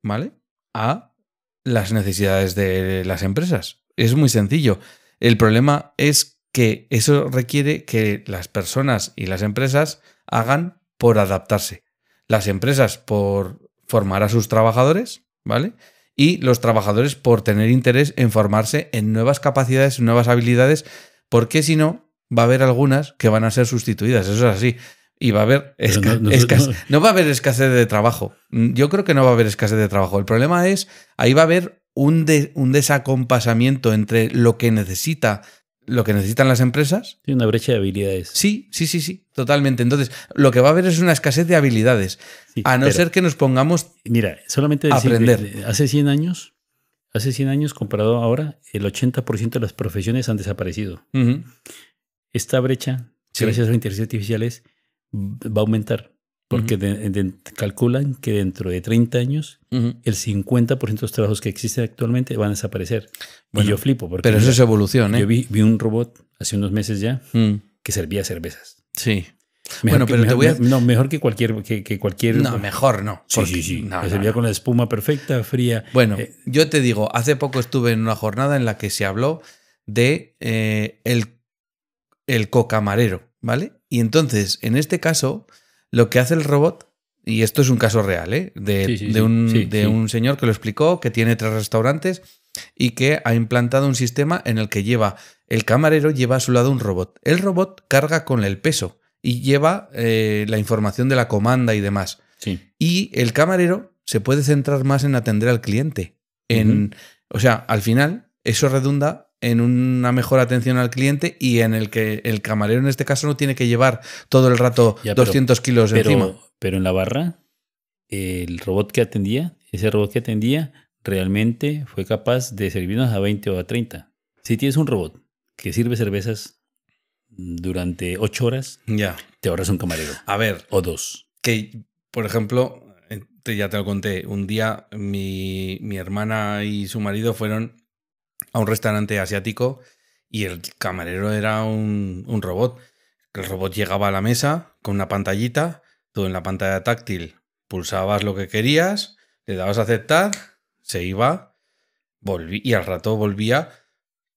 ¿vale?, a las necesidades de las empresas. Es muy sencillo. El problema es que eso requiere que las personas y las empresas hagan por adaptarse. Las empresas por formar a sus trabajadores, ¿vale?, y los trabajadores por tener interés en formarse en nuevas capacidades, nuevas habilidades, porque si no, va a haber algunas que van a ser sustituidas. Eso es así. Y va a haber no va a haber escasez de trabajo. Yo creo que no va a haber escasez de trabajo. El problema es, ahí va a haber un desacompasamiento entre lo que necesitan las empresas. Sí, una brecha de habilidades. Sí, totalmente. Entonces, lo que va a haber es una escasez de habilidades. Sí, a no ser que nos pongamos a aprender. Hace 100 años comparado a ahora, el 80% de las profesiones han desaparecido. Esta brecha, gracias a las inteligencias artificiales, va a aumentar. Porque calculan que dentro de 30 años el 50% de los trabajos que existen actualmente van a desaparecer. Bueno, y yo flipo. Porque pero eso es evolución, ¿eh? Yo vi un robot hace unos meses ya que servía cervezas. Sí. Mejor que cualquier... No, mejor no. Sí. No, servía con la espuma perfecta, fría. Bueno, yo te digo, hace poco estuve en una jornada en la que se habló de el cocamarero, ¿vale? Y entonces, en este caso, lo que hace el robot, y esto es un caso real, de un señor que lo explicó, que tiene 3 restaurantes y que ha implantado un sistema en el que el camarero lleva a su lado un robot. El robot carga con el peso y lleva la información de la comanda y demás. Sí. Y el camarero se puede centrar más en atender al cliente. O sea, al final, eso redunda en una mejor atención al cliente y en el que el camarero en este caso no tiene que llevar todo el rato 200 kilos encima. Pero en la barra, ese robot que atendía, realmente fue capaz de servirnos a 20 o a 30. Si tienes un robot que sirve cervezas durante 8 horas, te ahorras un camarero. A ver. O 2. Que, por ejemplo, ya te lo conté, un día mi hermana y su marido fueron a un restaurante asiático y el camarero era un robot. El robot llegaba a la mesa con una pantallita, tú en la pantalla táctil pulsabas lo que querías, le dabas a aceptar, se iba, y al rato volvía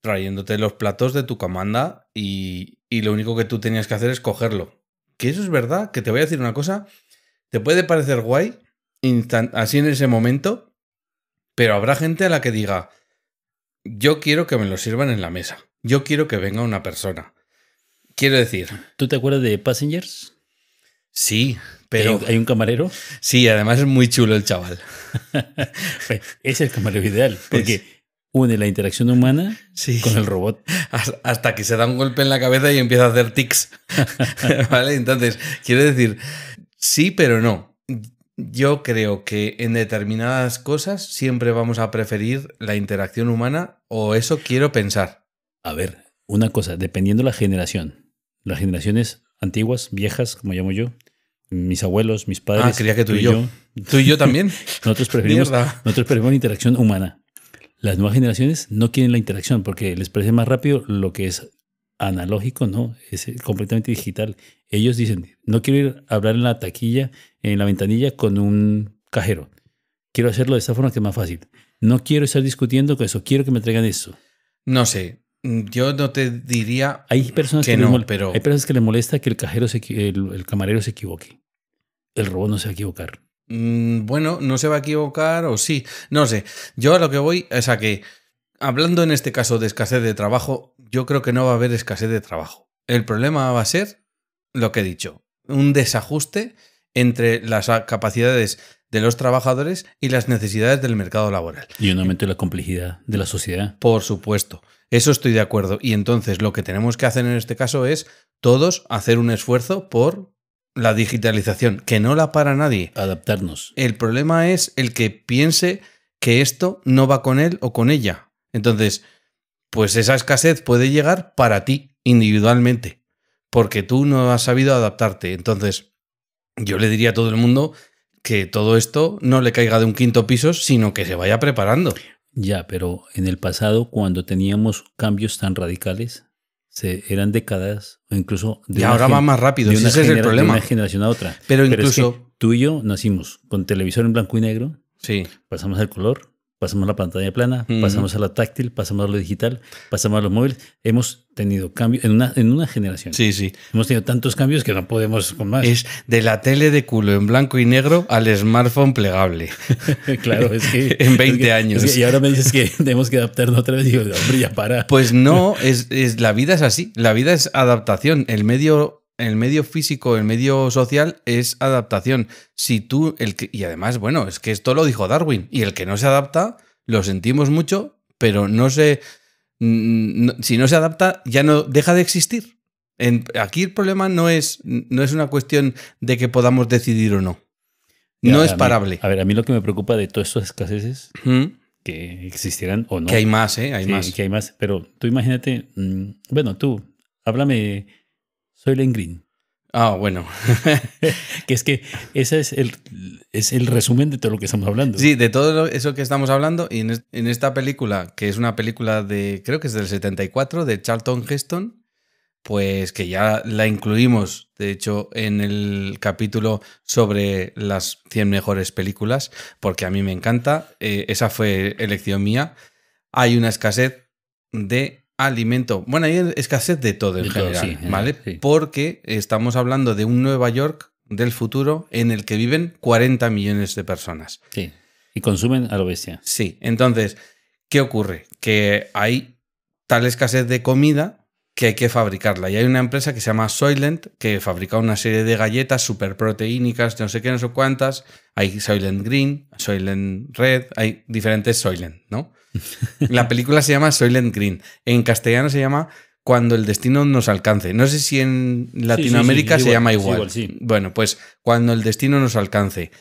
trayéndote los platos de tu comanda y lo único que tú tenías que hacer es cogerlo. Que eso es verdad, que te voy a decir una cosa, te puede parecer guay así en ese momento, pero habrá gente a la que diga, yo quiero que me lo sirvan en la mesa, yo quiero que venga una persona. Quiero decir... ¿Tú te acuerdas de Passengers? Sí, pero... ¿Hay un camarero? Sí, además es muy chulo el chaval. Es el camarero ideal, porque une la interacción humana con el robot. Hasta que se da un golpe en la cabeza y empieza a hacer tics. ¿Vale? Entonces, quiero decir, sí, pero no. Yo creo que en determinadas cosas siempre vamos a preferir la interacción humana, o eso quiero pensar. A ver, una cosa, dependiendo la generación. Las generaciones antiguas, viejas, como llamo yo, mis abuelos, mis padres. Creía que tú y yo. ¿Tú y yo también? Nosotros preferimos interacción humana. Las nuevas generaciones no quieren la interacción porque les parece más rápido lo que es analógico, ¿no? Es completamente digital. Ellos dicen, no quiero ir a hablar en la taquilla, en la ventanilla con un cajero. Quiero hacerlo de esta forma que es más fácil. No quiero estar discutiendo con eso, quiero que me traigan eso. No sé. Yo no te diría hay personas que no, pero... Hay personas que les molesta que el camarero se equivoque. El robot no se va a equivocar. Bueno, no se va a equivocar o sí. No sé. Yo a lo que voy es a que, hablando en este caso de escasez de trabajo, yo creo que no va a haber escasez de trabajo. El problema va a ser lo que he dicho. Un desajuste entre las capacidades de los trabajadores y las necesidades del mercado laboral. Y un aumento de la complejidad de la sociedad. Por supuesto. Eso estoy de acuerdo. Y entonces lo que tenemos que hacer en este caso es todos hacer un esfuerzo por la digitalización, que no la para nadie. Adaptarnos. El problema es el que piense que esto no va con él o con ella. Entonces, pues esa escasez puede llegar para ti individualmente, porque tú no has sabido adaptarte. Entonces, yo le diría a todo el mundo que todo esto no le caiga de un quinto piso, sino que se vaya preparando. Ya, pero en el pasado, cuando teníamos cambios tan radicales, eran décadas o incluso... Y ahora va más rápido, ese es el problema. De una generación a otra. Pero incluso... Es que tú y yo nacimos con televisor en blanco y negro, sí. Pasamos al color, pasamos a la pantalla plana, pasamos a la táctil, pasamos a lo digital, pasamos a los móviles. Hemos tenido cambios en una generación. Sí, sí. Hemos tenido tantos cambios que no podemos con más. Es de la tele de culo en blanco y negro al smartphone plegable. Claro, es que... en 20 años. Y ahora me dices que tenemos que adaptarnos otra vez y digo, hombre, ya para. Pues no, la vida es así. La vida es adaptación. El medio físico, el medio social es adaptación. Si tú, y además, bueno, es que esto lo dijo Darwin, y el que no se adapta, lo sentimos mucho, pero si no se adapta, ya no deja de existir. Aquí el problema no es una cuestión de que podamos decidir o no. No es parable. A mí lo que me preocupa de todas estas escaseces, que existirán o no. Que hay más, ¿eh? Más. Que hay más. Pero tú imagínate, bueno, tú, háblame... Soylent Green. Bueno. Que es que ese es el resumen de todo lo que estamos hablando. Sí, de todo eso que estamos hablando. Y en esta película, que es una película creo que es del 74, de Charlton Heston, pues que ya la incluimos, de hecho, en el capítulo sobre las 100 mejores películas, porque a mí me encanta. Esa fue elección mía. Hay una escasez de alimento. Bueno, hay escasez de todo en general, ¿vale? Sí. Porque estamos hablando de un Nueva York del futuro en el que viven 40 millones de personas. Sí. Y consumen a lo bestia. Sí. Entonces, ¿qué ocurre? Que hay tal escasez de comida que hay que fabricarla. Y hay una empresa que se llama Soylent que fabrica una serie de galletas súper proteínicas, no sé qué, no sé cuántas. Hay Soylent Green, Soylent Red, hay diferentes Soylent, ¿no? La película se llama Soylent Green. En castellano se llama Cuando el destino nos alcance. No sé si en Latinoamérica se llama igual. Sí. Bueno, pues Cuando el destino nos alcance.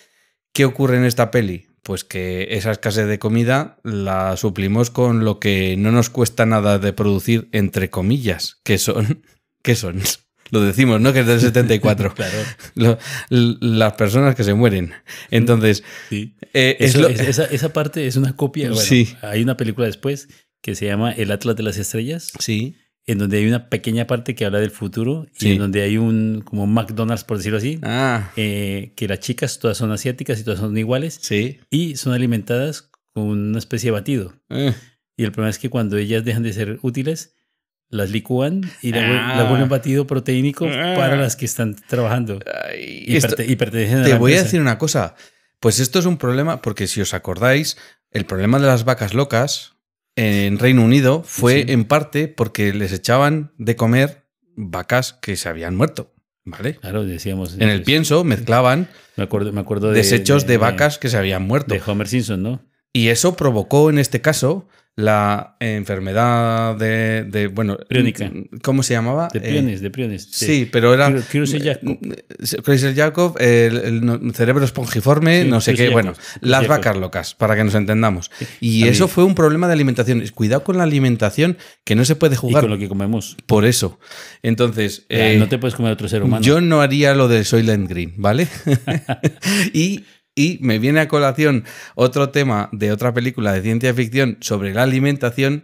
¿Qué ocurre en esta peli? Pues que esa escasez de comida la suplimos con lo que no nos cuesta nada de producir, entre comillas, que son... ¿Qué son? Lo decimos, ¿no? Que es del 74. Claro. Las personas que se mueren. Entonces... Sí. Esa parte es una copia. Bueno, sí. Hay una película después que se llama El Atlas de las Estrellas. Sí. En donde hay una pequeña parte que habla del futuro y en donde hay un como McDonald's, por decirlo así, que las chicas todas son asiáticas y todas son iguales y son alimentadas con una especie de batido. Y el problema es que cuando ellas dejan de ser útiles, las licúan y la vuelven batido proteínico para las que están trabajando y pertenecen a Te la voy empresa. a decir una cosa. Pues esto es un problema porque si os acordáis, el problema de las vacas locas... en Reino Unido fue en parte porque les echaban de comer vacas que se habían muerto, ¿vale? Claro, decíamos. En el pienso mezclaban me acuerdo desechos de vacas que se habían muerto. De Homer Simpson, ¿no? Y eso provocó en este caso la enfermedad de bueno, priónica. ¿Cómo se llamaba? De priones. Sí, pero era Creutzfeldt-Jakob, el cerebro espongiforme, no sé qué. Bueno, las vacas locas, para que nos entendamos. Y eso fue un problema de alimentación. Cuidado con la alimentación, que no se puede jugar. Y con lo que comemos. Por eso. Entonces... no te puedes comer otro ser humano. Yo no haría lo de Soylent Green, ¿vale? Y me viene a colación otro tema de otra película de ciencia ficción sobre la alimentación,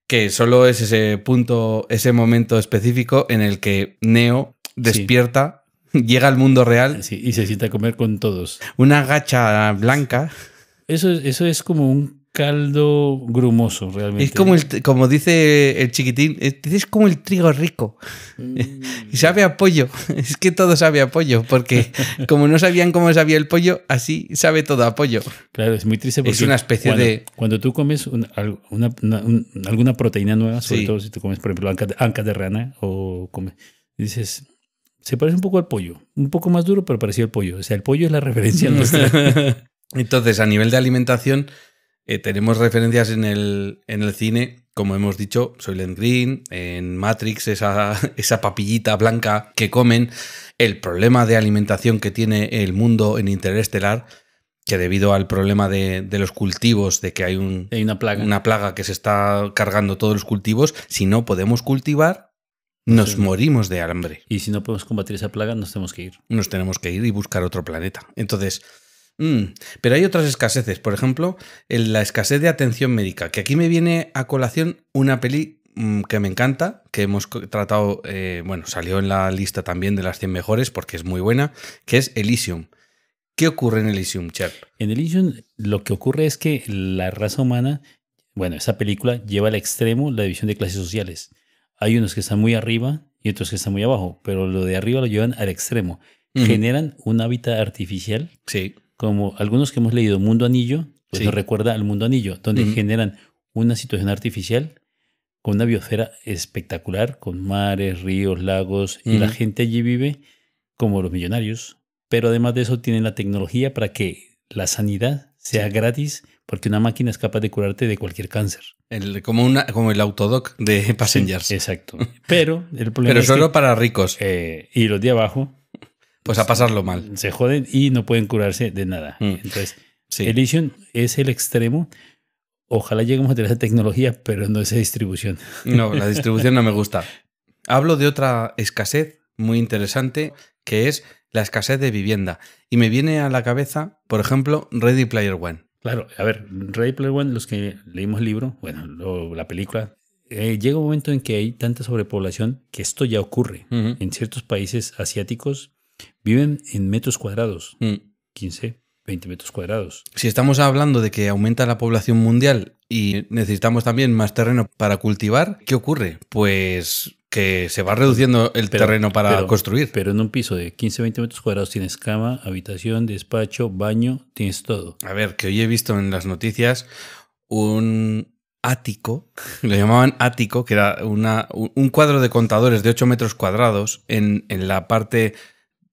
que solo es ese punto, ese momento específico en el que Neo despierta, llega al mundo real y se sienta a comer con todos. Una gacha blanca. Eso es como un caldo grumoso, realmente. Es como dice el chiquitín, es como el trigo rico. Y sabe a pollo. Es que todo sabe a pollo, porque como no sabían cómo sabía el pollo, así sabe todo a pollo. Claro, es muy triste porque es una especie de... Cuando tú comes alguna proteína nueva, sobre todo si tú comes, por ejemplo, ancas de rana, o dices... Se parece un poco al pollo. Un poco más duro, pero parecido al pollo. O sea, el pollo es la referencia nuestra. Entonces, a nivel de alimentación... tenemos referencias en el cine, como hemos dicho, Soylent Green, en Matrix, esa papillita blanca que comen, el problema de alimentación que tiene el mundo en Interestelar, que debido al problema de los cultivos, de que hay una plaga que se está cargando todos los cultivos, si no podemos cultivar, nos morimos de hambre. Y si no podemos combatir esa plaga, nos tenemos que ir. Nos tenemos que ir y buscar otro planeta. Entonces... Pero hay otras escaseces, por ejemplo, la escasez de atención médica, que aquí me viene a colación una peli que me encanta, que hemos tratado, salió en la lista también de las 100 mejores porque es muy buena, que es Elysium. ¿Qué ocurre en Elysium, Cher? En Elysium lo que ocurre es que la raza humana, esa película lleva al extremo la división de clases sociales. Hay unos que están muy arriba y otros que están muy abajo, pero lo de arriba lo llevan al extremo. Generan un hábitat artificial. Sí. Como algunos que hemos leído Mundo Anillo, pues nos recuerda al Mundo Anillo, donde generan una situación artificial con una biosfera espectacular, con mares, ríos, lagos, y la gente allí vive como los millonarios. Pero además de eso tienen la tecnología para que la sanidad sea gratis, porque una máquina es capaz de curarte de cualquier cáncer. Como el autodoc de Passengers. Sí, exacto. Pero el problema es solo para ricos. Y los de abajo... Pues a pasarlo mal. Se joden y no pueden curarse de nada. Entonces, Elysium es el extremo. Ojalá lleguemos a tener esa tecnología, pero no esa distribución. No, la distribución no me gusta. Hablo de otra escasez muy interesante, que es la escasez de vivienda. Y me viene a la cabeza, por ejemplo, Ready Player One. Claro, a ver, Ready Player One, los que leímos el libro, la película, llega un momento en que hay tanta sobrepoblación que esto ya ocurre. En ciertos países asiáticos viven en metros cuadrados, 15, 20 metros cuadrados. Si estamos hablando de que aumenta la población mundial y necesitamos también más terreno para cultivar, ¿qué ocurre? Pues que se va reduciendo el terreno para construir. Pero en un piso de 15, 20 metros cuadrados tienes cama, habitación, despacho, baño, tienes todo. A ver, que hoy he visto en las noticias un ático, lo llamaban ático, que era un cuadro de contadores de 8 metros cuadrados en la parte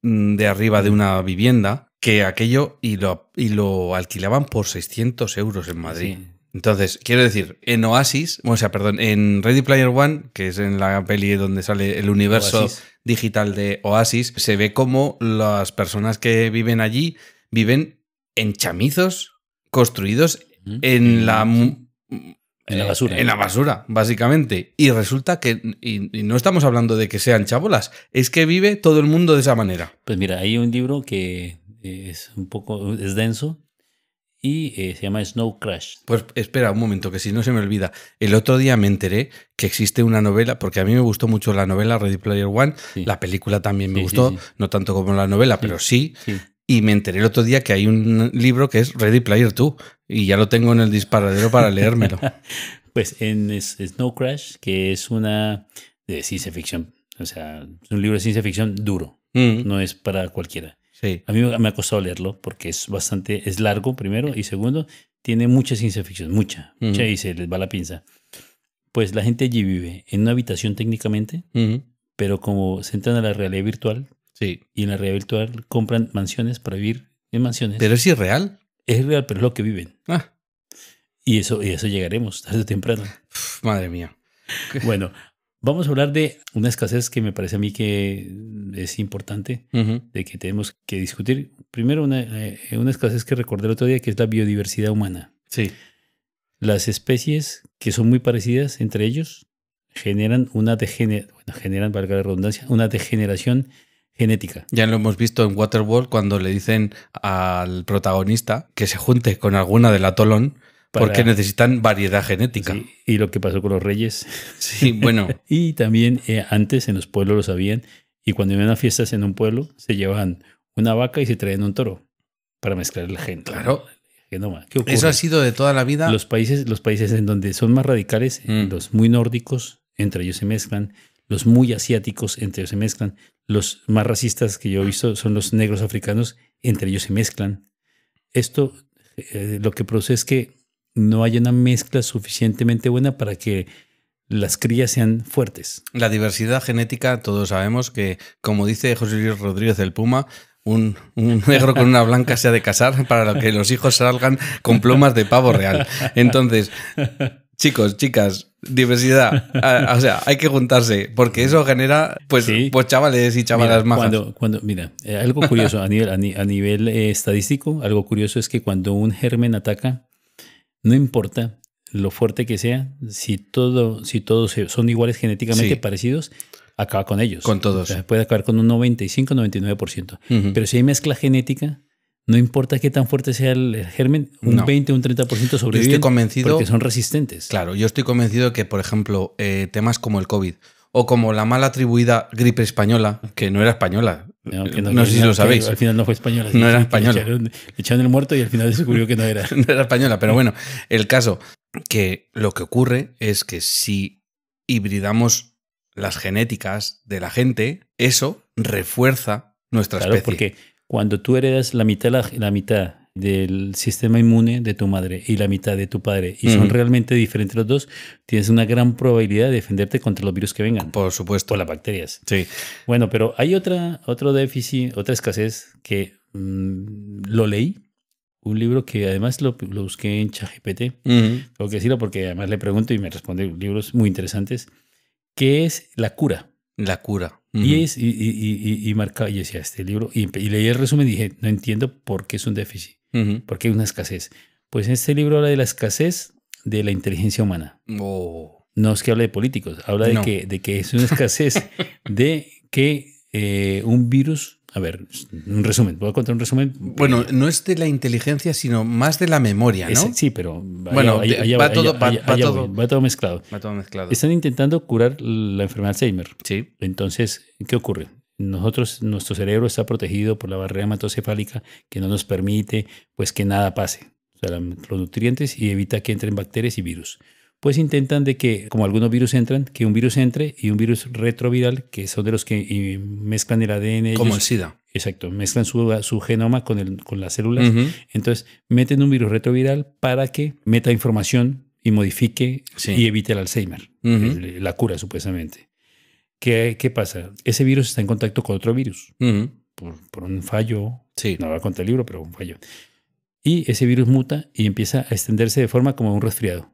de arriba de una vivienda, que aquello y lo alquilaban por 600 euros en Madrid. Sí. Entonces, quiero decir, en en Ready Player One, que es en la peli donde sale el universo Oasis digital de Oasis, se ve como las personas que viven allí viven en chamizos construidos en la basura. En la basura, básicamente. Y resulta que y no estamos hablando de que sean chabolas, es que vive todo el mundo de esa manera. Pues mira, hay un libro que es denso y se llama Snow Crash. Pues espera un momento, que si no se me olvida. El otro día me enteré que existe una novela, porque a mí me gustó mucho la novela Ready Player One, sí. La película también me gustó, no tanto como la novela, pero sí. Y me enteré el otro día que hay un libro que es Ready Player 2 y ya lo tengo en el disparadero para leérmelo. Pues en Snow Crash, que es una de ciencia ficción, o sea, es un libro de ciencia ficción duro, no es para cualquiera. Sí. A mí me ha costado leerlo porque es largo primero y segundo, tiene mucha ciencia ficción, mucha y se les va la pinza. Pues la gente allí vive en una habitación técnicamente, pero como se entran a la realidad virtual, sí. Y en la realidad virtual compran mansiones para vivir en mansiones. ¿Pero es irreal? Es real, pero es lo que viven. Ah. Y eso llegaremos tarde o temprano. Madre mía. Bueno, vamos a hablar de una escasez que me parece a mí que es importante, de que tenemos que discutir. Primero, una escasez que recordé el otro día, que es la biodiversidad humana. Sí. Las especies que son muy parecidas entre ellos generan valga la redundancia, una degeneración genética. Ya lo hemos visto en Waterworld cuando le dicen al protagonista que se junte con alguna del atolón porque necesitan variedad genética. Sí, y lo que pasó con los reyes. Sí, bueno. Y también antes en los pueblos lo sabían y cuando iban a fiestas en un pueblo se llevaban una vaca y se traían un toro para mezclar el gen. Claro. Genoma. ¿Qué ocurre? Eso ha sido de toda la vida. Los países en donde son más radicales, los muy nórdicos, entre ellos se mezclan. Los muy asiáticos, entre ellos se mezclan. Los más racistas que yo he visto son los negros africanos, entre ellos se mezclan. Esto lo que produce es que no haya una mezcla suficientemente buena para que las crías sean fuertes. La diversidad genética, todos sabemos que, como dice José Luis Rodríguez del Puma, un negro con una blanca se ha de casar para que los hijos salgan con plumas de pavo real. Entonces, chicos, chicas, diversidad. O sea, hay que juntarse, porque eso genera pues chavales y chavalas majas. Mira, algo curioso a nivel estadístico, algo curioso es que cuando un germen ataca, no importa lo fuerte que sea, si todos son iguales genéticamente parecidos, acaba con ellos. Con todos. O sea, puede acabar con un 95-99%. Pero si hay mezcla genética, no importa qué tan fuerte sea el germen, un 20 o un 30% sobreviven. Estoy convencido, porque son resistentes. Claro, yo estoy convencido que, por ejemplo, temas como el COVID o como la mal atribuida gripe española, que no era española. No sé si lo sabéis. Al final no fue española. No era española. Le echaron el muerto y al final descubrió que no era. No era española, pero bueno, el caso que lo que ocurre es que si hibridamos las genéticas de la gente, eso refuerza nuestra especie. Claro, porque cuando tú heredas la mitad del sistema inmune de tu madre y la mitad de tu padre y son realmente diferentes los dos, tienes una gran probabilidad de defenderte contra los virus que vengan. Por supuesto. O las bacterias. Sí. Bueno, pero hay otro déficit, otra escasez que lo leí. Un libro que además lo busqué en ChatGPT. Tengo que decirlo porque además le pregunto y me responde libros muy interesantes. ¿Qué es la cura? La cura. Y marcaba, y decía este libro, y leí el resumen y dije, no entiendo por qué es un déficit, por qué hay una escasez. Pues este libro habla de la escasez de la inteligencia humana. Oh. No es que hable de políticos, habla de que es una escasez de que un virus... A ver, un resumen. ¿Puedo contar un resumen? Bueno, no es de la inteligencia, sino más de la memoria, ¿no? Sí, pero bueno, va todo mezclado. Va todo mezclado. Están intentando curar la enfermedad de Alzheimer. Sí. Entonces, ¿qué ocurre? Nuestro cerebro está protegido por la barrera hematocefálica que no nos permite pues que nada pase. o sea, los nutrientes, y evita que entren bacterias y virus. Pues intentan de que, como algunos virus entran, que un virus entre y un virus retroviral, que son de los que mezclan el ADN. Como ellos, el SIDA. Exacto, mezclan su genoma con las células. Entonces, meten un virus retroviral para que meta información y modifique y evite el Alzheimer, la cura supuestamente. ¿Qué pasa? Ese virus está en contacto con otro virus por un fallo. No va a contar el libro, pero un fallo. Y ese virus muta y empieza a extenderse de forma como un resfriado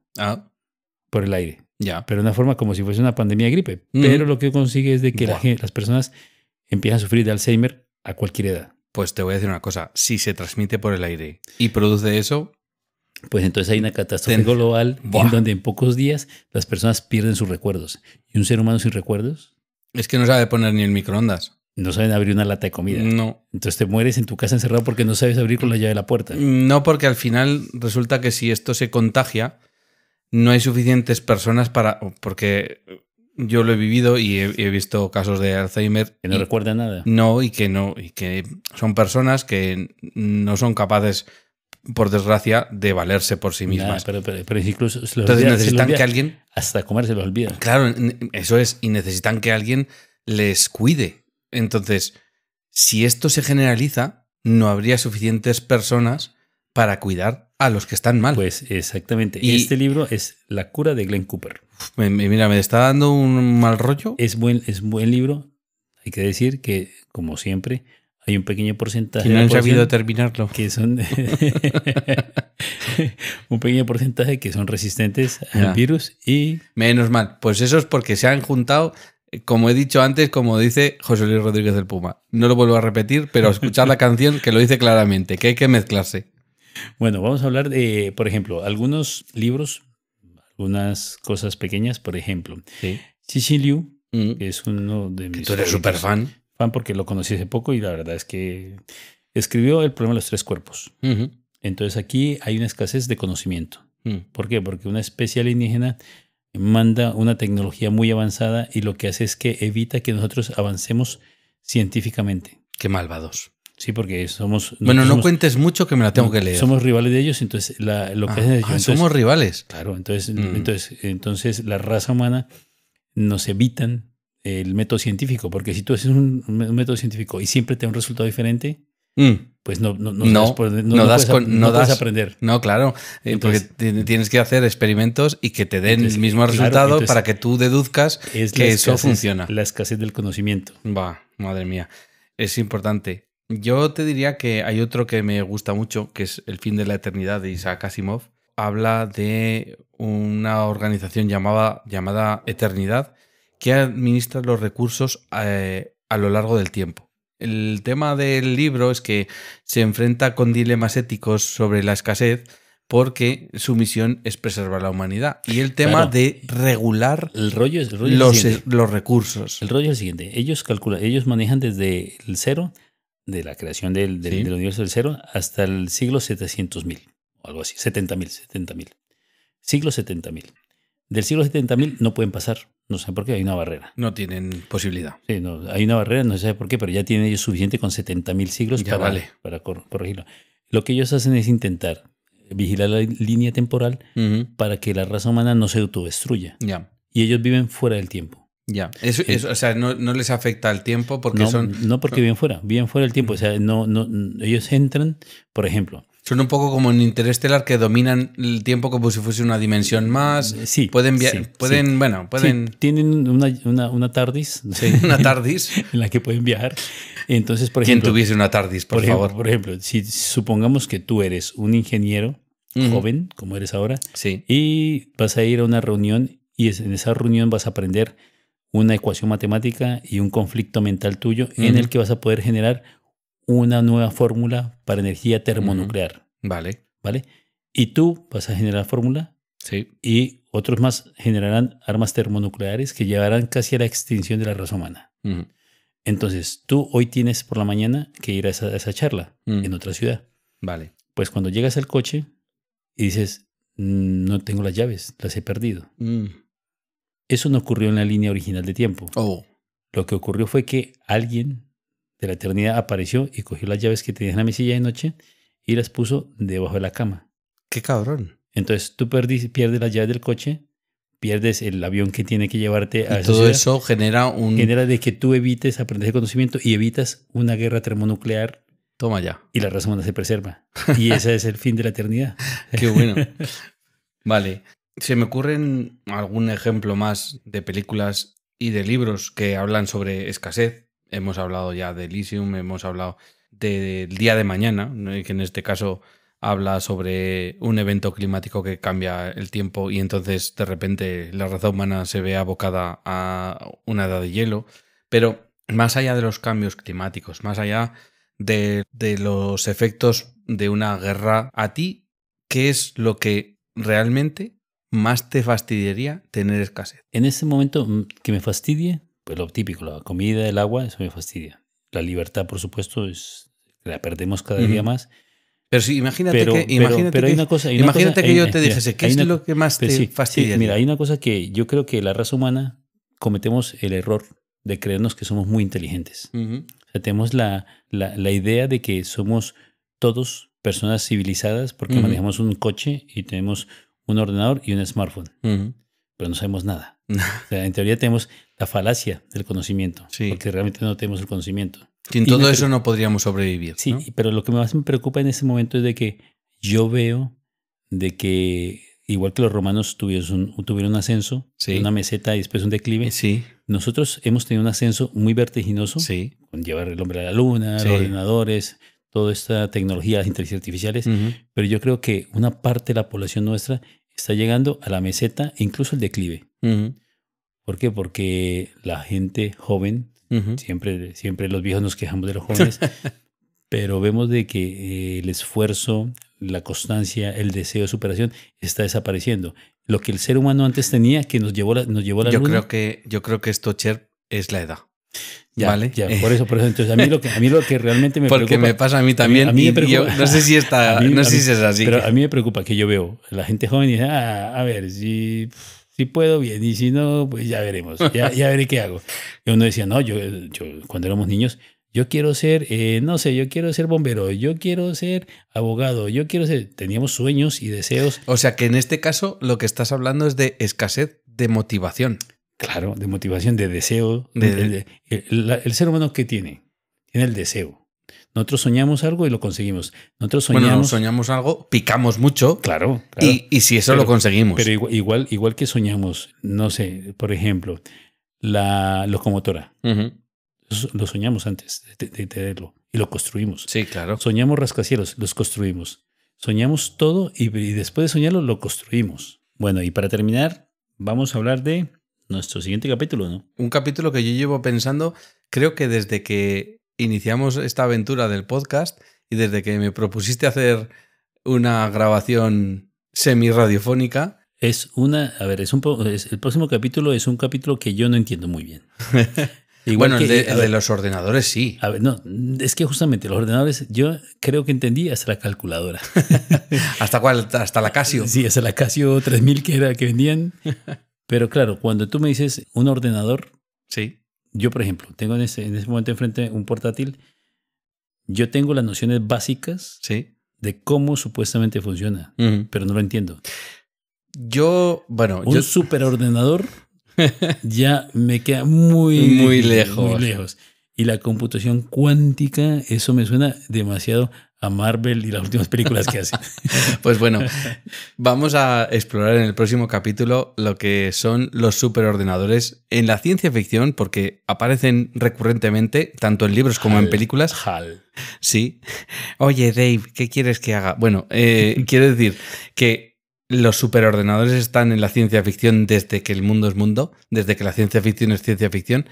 por el aire. Pero de una forma como si fuese una pandemia de gripe. Pero lo que consigue es de que las personas empiezan a sufrir de Alzheimer a cualquier edad. Pues te voy a decir una cosa. Si se transmite por el aire y produce eso... Pues entonces hay una catástrofe global en donde en pocos días las personas pierden sus recuerdos. Y un ser humano sin recuerdos... Es que no sabe poner ni el microondas. No saben abrir una lata de comida. No. Entonces te mueres en tu casa encerrado porque no sabes abrir con la llave de la puerta. No, porque al final resulta que si esto se contagia, no hay suficientes personas para... Porque yo lo he vivido y he visto casos de Alzheimer. Que no recuerdan nada. No, y que son personas que no son capaces, por desgracia, de valerse por sí mismas. Pero incluso entonces necesitan que alguien... Hasta comer se lo olvida. Claro, eso es. Y necesitan que alguien les cuide. Entonces, si esto se generaliza, no habría suficientes personas para cuidar a los que están mal. Pues exactamente. Y este libro es La cura de Glenn Cooper. Mira, me está dando un mal rollo. Es buen libro. Hay que decir que, como siempre, hay un pequeño porcentaje. Que no han sabido terminarlo. Que son un pequeño porcentaje que son resistentes al virus y... Menos mal. Pues eso es porque se han juntado... Como he dicho antes, como dice José Luis Rodríguez del Puma. No lo vuelvo a repetir, pero escuchar la canción que lo dice claramente, que hay que mezclarse. Bueno, vamos a hablar de, por ejemplo, algunos libros, algunas cosas pequeñas. Por ejemplo, Cixin Liu, que es uno de mis... Tú eres súper fan. Fan porque lo conocí hace poco y la verdad es que escribió El problema de los tres cuerpos. Entonces aquí hay una escasez de conocimiento. ¿Por qué? Porque una especie alienígena manda una tecnología muy avanzada y lo que hace es que evita que nosotros avancemos científicamente. Qué malvados. Sí, porque somos... Bueno, no cuentes mucho que me la tengo que leer. Somos rivales de ellos, entonces lo que hacen es... Entonces, somos rivales. Claro, entonces la raza humana nos evitan el método científico, porque si tú haces un método científico y siempre te da un resultado diferente... Pues no puedes aprender. No, claro. Entonces, porque tienes que hacer experimentos y que te den el mismo resultado para que tú deduzcas que eso funciona. La escasez del conocimiento. Madre mía. Es importante. Yo te diría que hay otro que me gusta mucho, que es El fin de la eternidad de Isaac Asimov. Habla de una organización llamada Eternidad que administra los recursos a lo largo del tiempo. El tema del libro es que se enfrenta con dilemas éticos sobre la escasez porque su misión es preservar la humanidad. Y el tema de regular los recursos. El rollo es el siguiente. Ellos manejan desde el cero, de la creación del universo del cero, hasta el siglo 700.000 o algo así. 70.000. Siglo 70.000. Del siglo 70.000 no pueden pasar. No sé por qué, hay una barrera. No tienen posibilidad. Sí, no, hay una barrera, no sé por qué, pero ya tienen ellos suficiente con 70.000 siglos para corregirlo. Lo que ellos hacen es intentar vigilar la línea temporal para que la raza humana no se autodestruya. Y ellos viven fuera del tiempo. O sea, no les afecta el tiempo porque No porque viven fuera del tiempo. O sea, ellos entran, por ejemplo... Son un poco como en Interestelar, que dominan el tiempo como si fuese una dimensión más. Sí. Pueden. Sí, tienen una TARDIS. Sí, una TARDIS. En la que pueden viajar. Entonces, por ejemplo. ¿Quién tuviese una TARDIS, por favor? Por ejemplo, si supongamos que tú eres un ingeniero joven, como eres ahora, y vas a ir a una reunión y en esa reunión vas a aprender una ecuación matemática y un conflicto mental tuyo en el que vas a poder generar una nueva fórmula para energía termonuclear. Vale. Y tú vas a generar fórmula y otros más generarán armas termonucleares que llevarán casi a la extinción de la raza humana. Entonces, tú hoy tienes por la mañana que ir a esa charla en otra ciudad. Vale. Pues cuando llegas al coche y dices, no tengo las llaves, las he perdido. Eso no ocurrió en la línea original de tiempo. Lo que ocurrió fue que alguien de la eternidad apareció y cogió las llaves que tenía en la mesilla de noche y las puso debajo de la cama. ¡Qué cabrón! Entonces tú pierdes las llaves del coche, pierdes el avión que tiene que llevarte a Y esa todo ciudad. eso genera Genera de que tú evites aprender el conocimiento y evitas una guerra termonuclear Toma ya. y la raza humana se preserva. Y ese es el fin de la eternidad. ¡Qué bueno! Vale. Se me ocurren algún ejemplo más de películas y de libros que hablan sobre escasez. Hemos hablado ya de Elysium, hemos hablado del día de mañana, ¿no? Que en este caso habla sobre un evento climático que cambia el tiempo y entonces de repente la raza humana se ve abocada a una edad de hielo. Pero más allá de los cambios climáticos, más allá de los efectos de una guerra, ¿a ti qué es lo que realmente más te fastidiaría tener escasez? En ese momento que me fastidie, pues lo típico, la comida, el agua, eso me fastidia. La libertad, por supuesto, la perdemos cada día más. Pero sí, imagínate Pero hay una cosa. Imagínate que yo te dijese, ¿qué es lo que más te fastidia? Sí, mira, hay una cosa que yo creo que la raza humana cometemos el error de creernos que somos muy inteligentes. O sea, tenemos la idea de que somos todos personas civilizadas porque manejamos un coche y tenemos un ordenador y un smartphone. Pero no sabemos nada. O sea, en teoría tenemos la falacia del conocimiento, porque realmente no tenemos el conocimiento. Sin todo eso no podríamos sobrevivir. Sí, ¿no? pero lo que más me preocupa en ese momento es de que yo veo de que, igual que los romanos tuvieron un ascenso, una meseta y después un declive, nosotros hemos tenido un ascenso muy vertiginoso, con llevar el hombre a la luna, los ordenadores, toda esta tecnología, las inteligencias artificiales, pero yo creo que una parte de la población nuestra está llegando a la meseta e incluso el declive. ¿Por qué? Porque la gente joven, siempre los viejos nos quejamos de los jóvenes, pero vemos de que el esfuerzo, la constancia, el deseo de superación está desapareciendo. Lo que el ser humano antes tenía, que nos llevó a la luna. Yo creo que esto, Cher, es la edad. Ya, ¿vale? Ya, por eso. Entonces, a mí lo que realmente me Porque preocupa... me pasa a mí también. A mí me preocupa, yo no sé si es así. Pero a mí me preocupa que yo veo a la gente joven y dice, a ver, si puedo, bien, y si no, pues ya veremos, ya veré qué hago. Y uno decía, no, yo cuando éramos niños, yo quiero ser, yo quiero ser bombero, yo quiero ser abogado, teníamos sueños y deseos. O sea que en este caso lo que estás hablando es de escasez de motivación. Claro, de motivación, de deseo. El ser humano, ¿qué tiene? Tiene el deseo. Nosotros soñamos algo y lo conseguimos. Nosotros soñamos algo, picamos mucho. Claro. Y si eso lo conseguimos. Pero igual que soñamos, no sé, por ejemplo, la locomotora. Lo soñamos antes de tenerlo y lo construimos. Sí, claro. Soñamos rascacielos, los construimos. Soñamos todo y después de soñarlo lo construimos. Bueno, y para terminar, vamos a hablar de nuestro siguiente capítulo, ¿no? Un capítulo que yo llevo pensando, creo que desde que iniciamos esta aventura del podcast y desde que me propusiste hacer una grabación semi-radiofónica. El próximo capítulo es un capítulo que yo no entiendo muy bien. Bueno, el de los ordenadores sí. A ver, no, es que justamente los ordenadores yo creo que entendí hasta la calculadora. ¿Hasta cuál? ¿Hasta la Casio? Sí, hasta la Casio 3000 que vendían. Pero claro, cuando tú me dices un ordenador, yo por ejemplo, tengo en ese momento enfrente un portátil, yo tengo las nociones básicas de cómo supuestamente funciona, pero no lo entiendo. Un superordenador ya me queda muy lejos. Y la computación cuántica, eso me suena demasiado a Marvel y las últimas películas que hacen. Pues bueno, vamos a explorar en el próximo capítulo lo que son los superordenadores en la ciencia ficción, porque aparecen recurrentemente, tanto en libros como en películas. Sí. Oye, Dave, ¿qué quieres que haga? Bueno, quiero decir que los superordenadores están en la ciencia ficción desde que el mundo es mundo, desde que la ciencia ficción es ciencia ficción.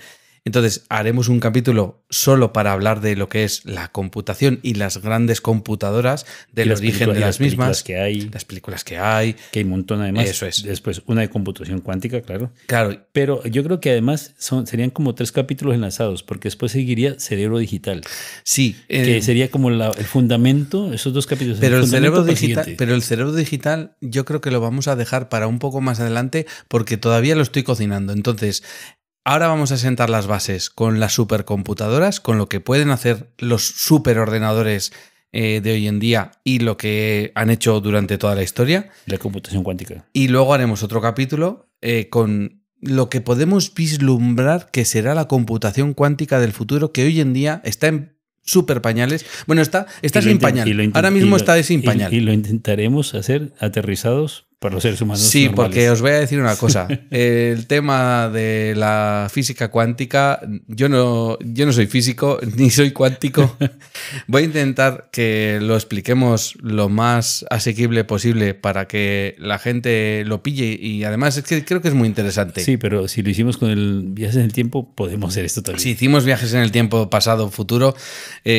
Entonces haremos un capítulo solo para hablar de lo que es la computación y las grandes computadoras, del origen de las mismas, las películas que hay. Que hay un montón además. Eso es. Después una de computación cuántica, claro. Claro. Pero yo creo que además serían como 3 capítulos enlazados, porque después seguiría cerebro digital. Sí. Que sería como el fundamento, esos 2 capítulos. Pero el cerebro digital yo creo que lo vamos a dejar para un poco más adelante porque todavía lo estoy cocinando. Entonces, ahora vamos a sentar las bases con las supercomputadoras, con lo que pueden hacer los superordenadores de hoy en día y lo que han hecho durante toda la historia. La computación cuántica. Y luego haremos otro capítulo con lo que podemos vislumbrar que será la computación cuántica del futuro, que hoy en día está en súper pañales. Bueno, está sin pañal. Ahora mismo está sin pañal. Y lo intentaremos hacer aterrizados para los seres humanos. Sí, normales. Porque os voy a decir una cosa. El tema de la física cuántica, yo no soy físico ni soy cuántico. Voy a intentar que lo expliquemos lo más asequible posible para que la gente lo pille, y además es que creo que es muy interesante. Sí, pero si lo hicimos con el viajes en el tiempo, podemos hacer esto también. Si hicimos viajes en el tiempo, pasado, futuro,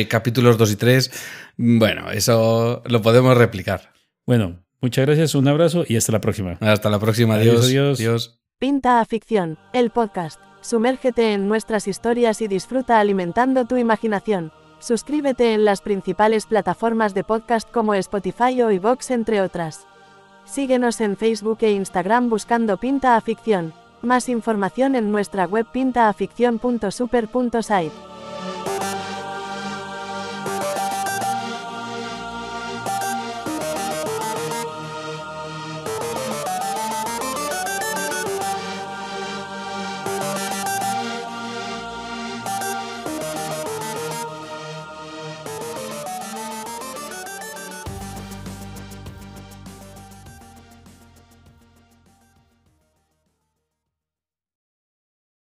capítulos 2 y 3, bueno, eso lo podemos replicar. Bueno, muchas gracias, un abrazo y hasta la próxima. Hasta la próxima. Adiós, Adiós. adiós. Pinta a Ficción, el podcast. Sumérgete en nuestras historias y disfruta alimentando tu imaginación. Suscríbete en las principales plataformas de podcast como Spotify o iVoox, entre otras. Síguenos en Facebook e Instagram buscando Pinta a Ficción. Más información en nuestra web pintaaficcion.super.site.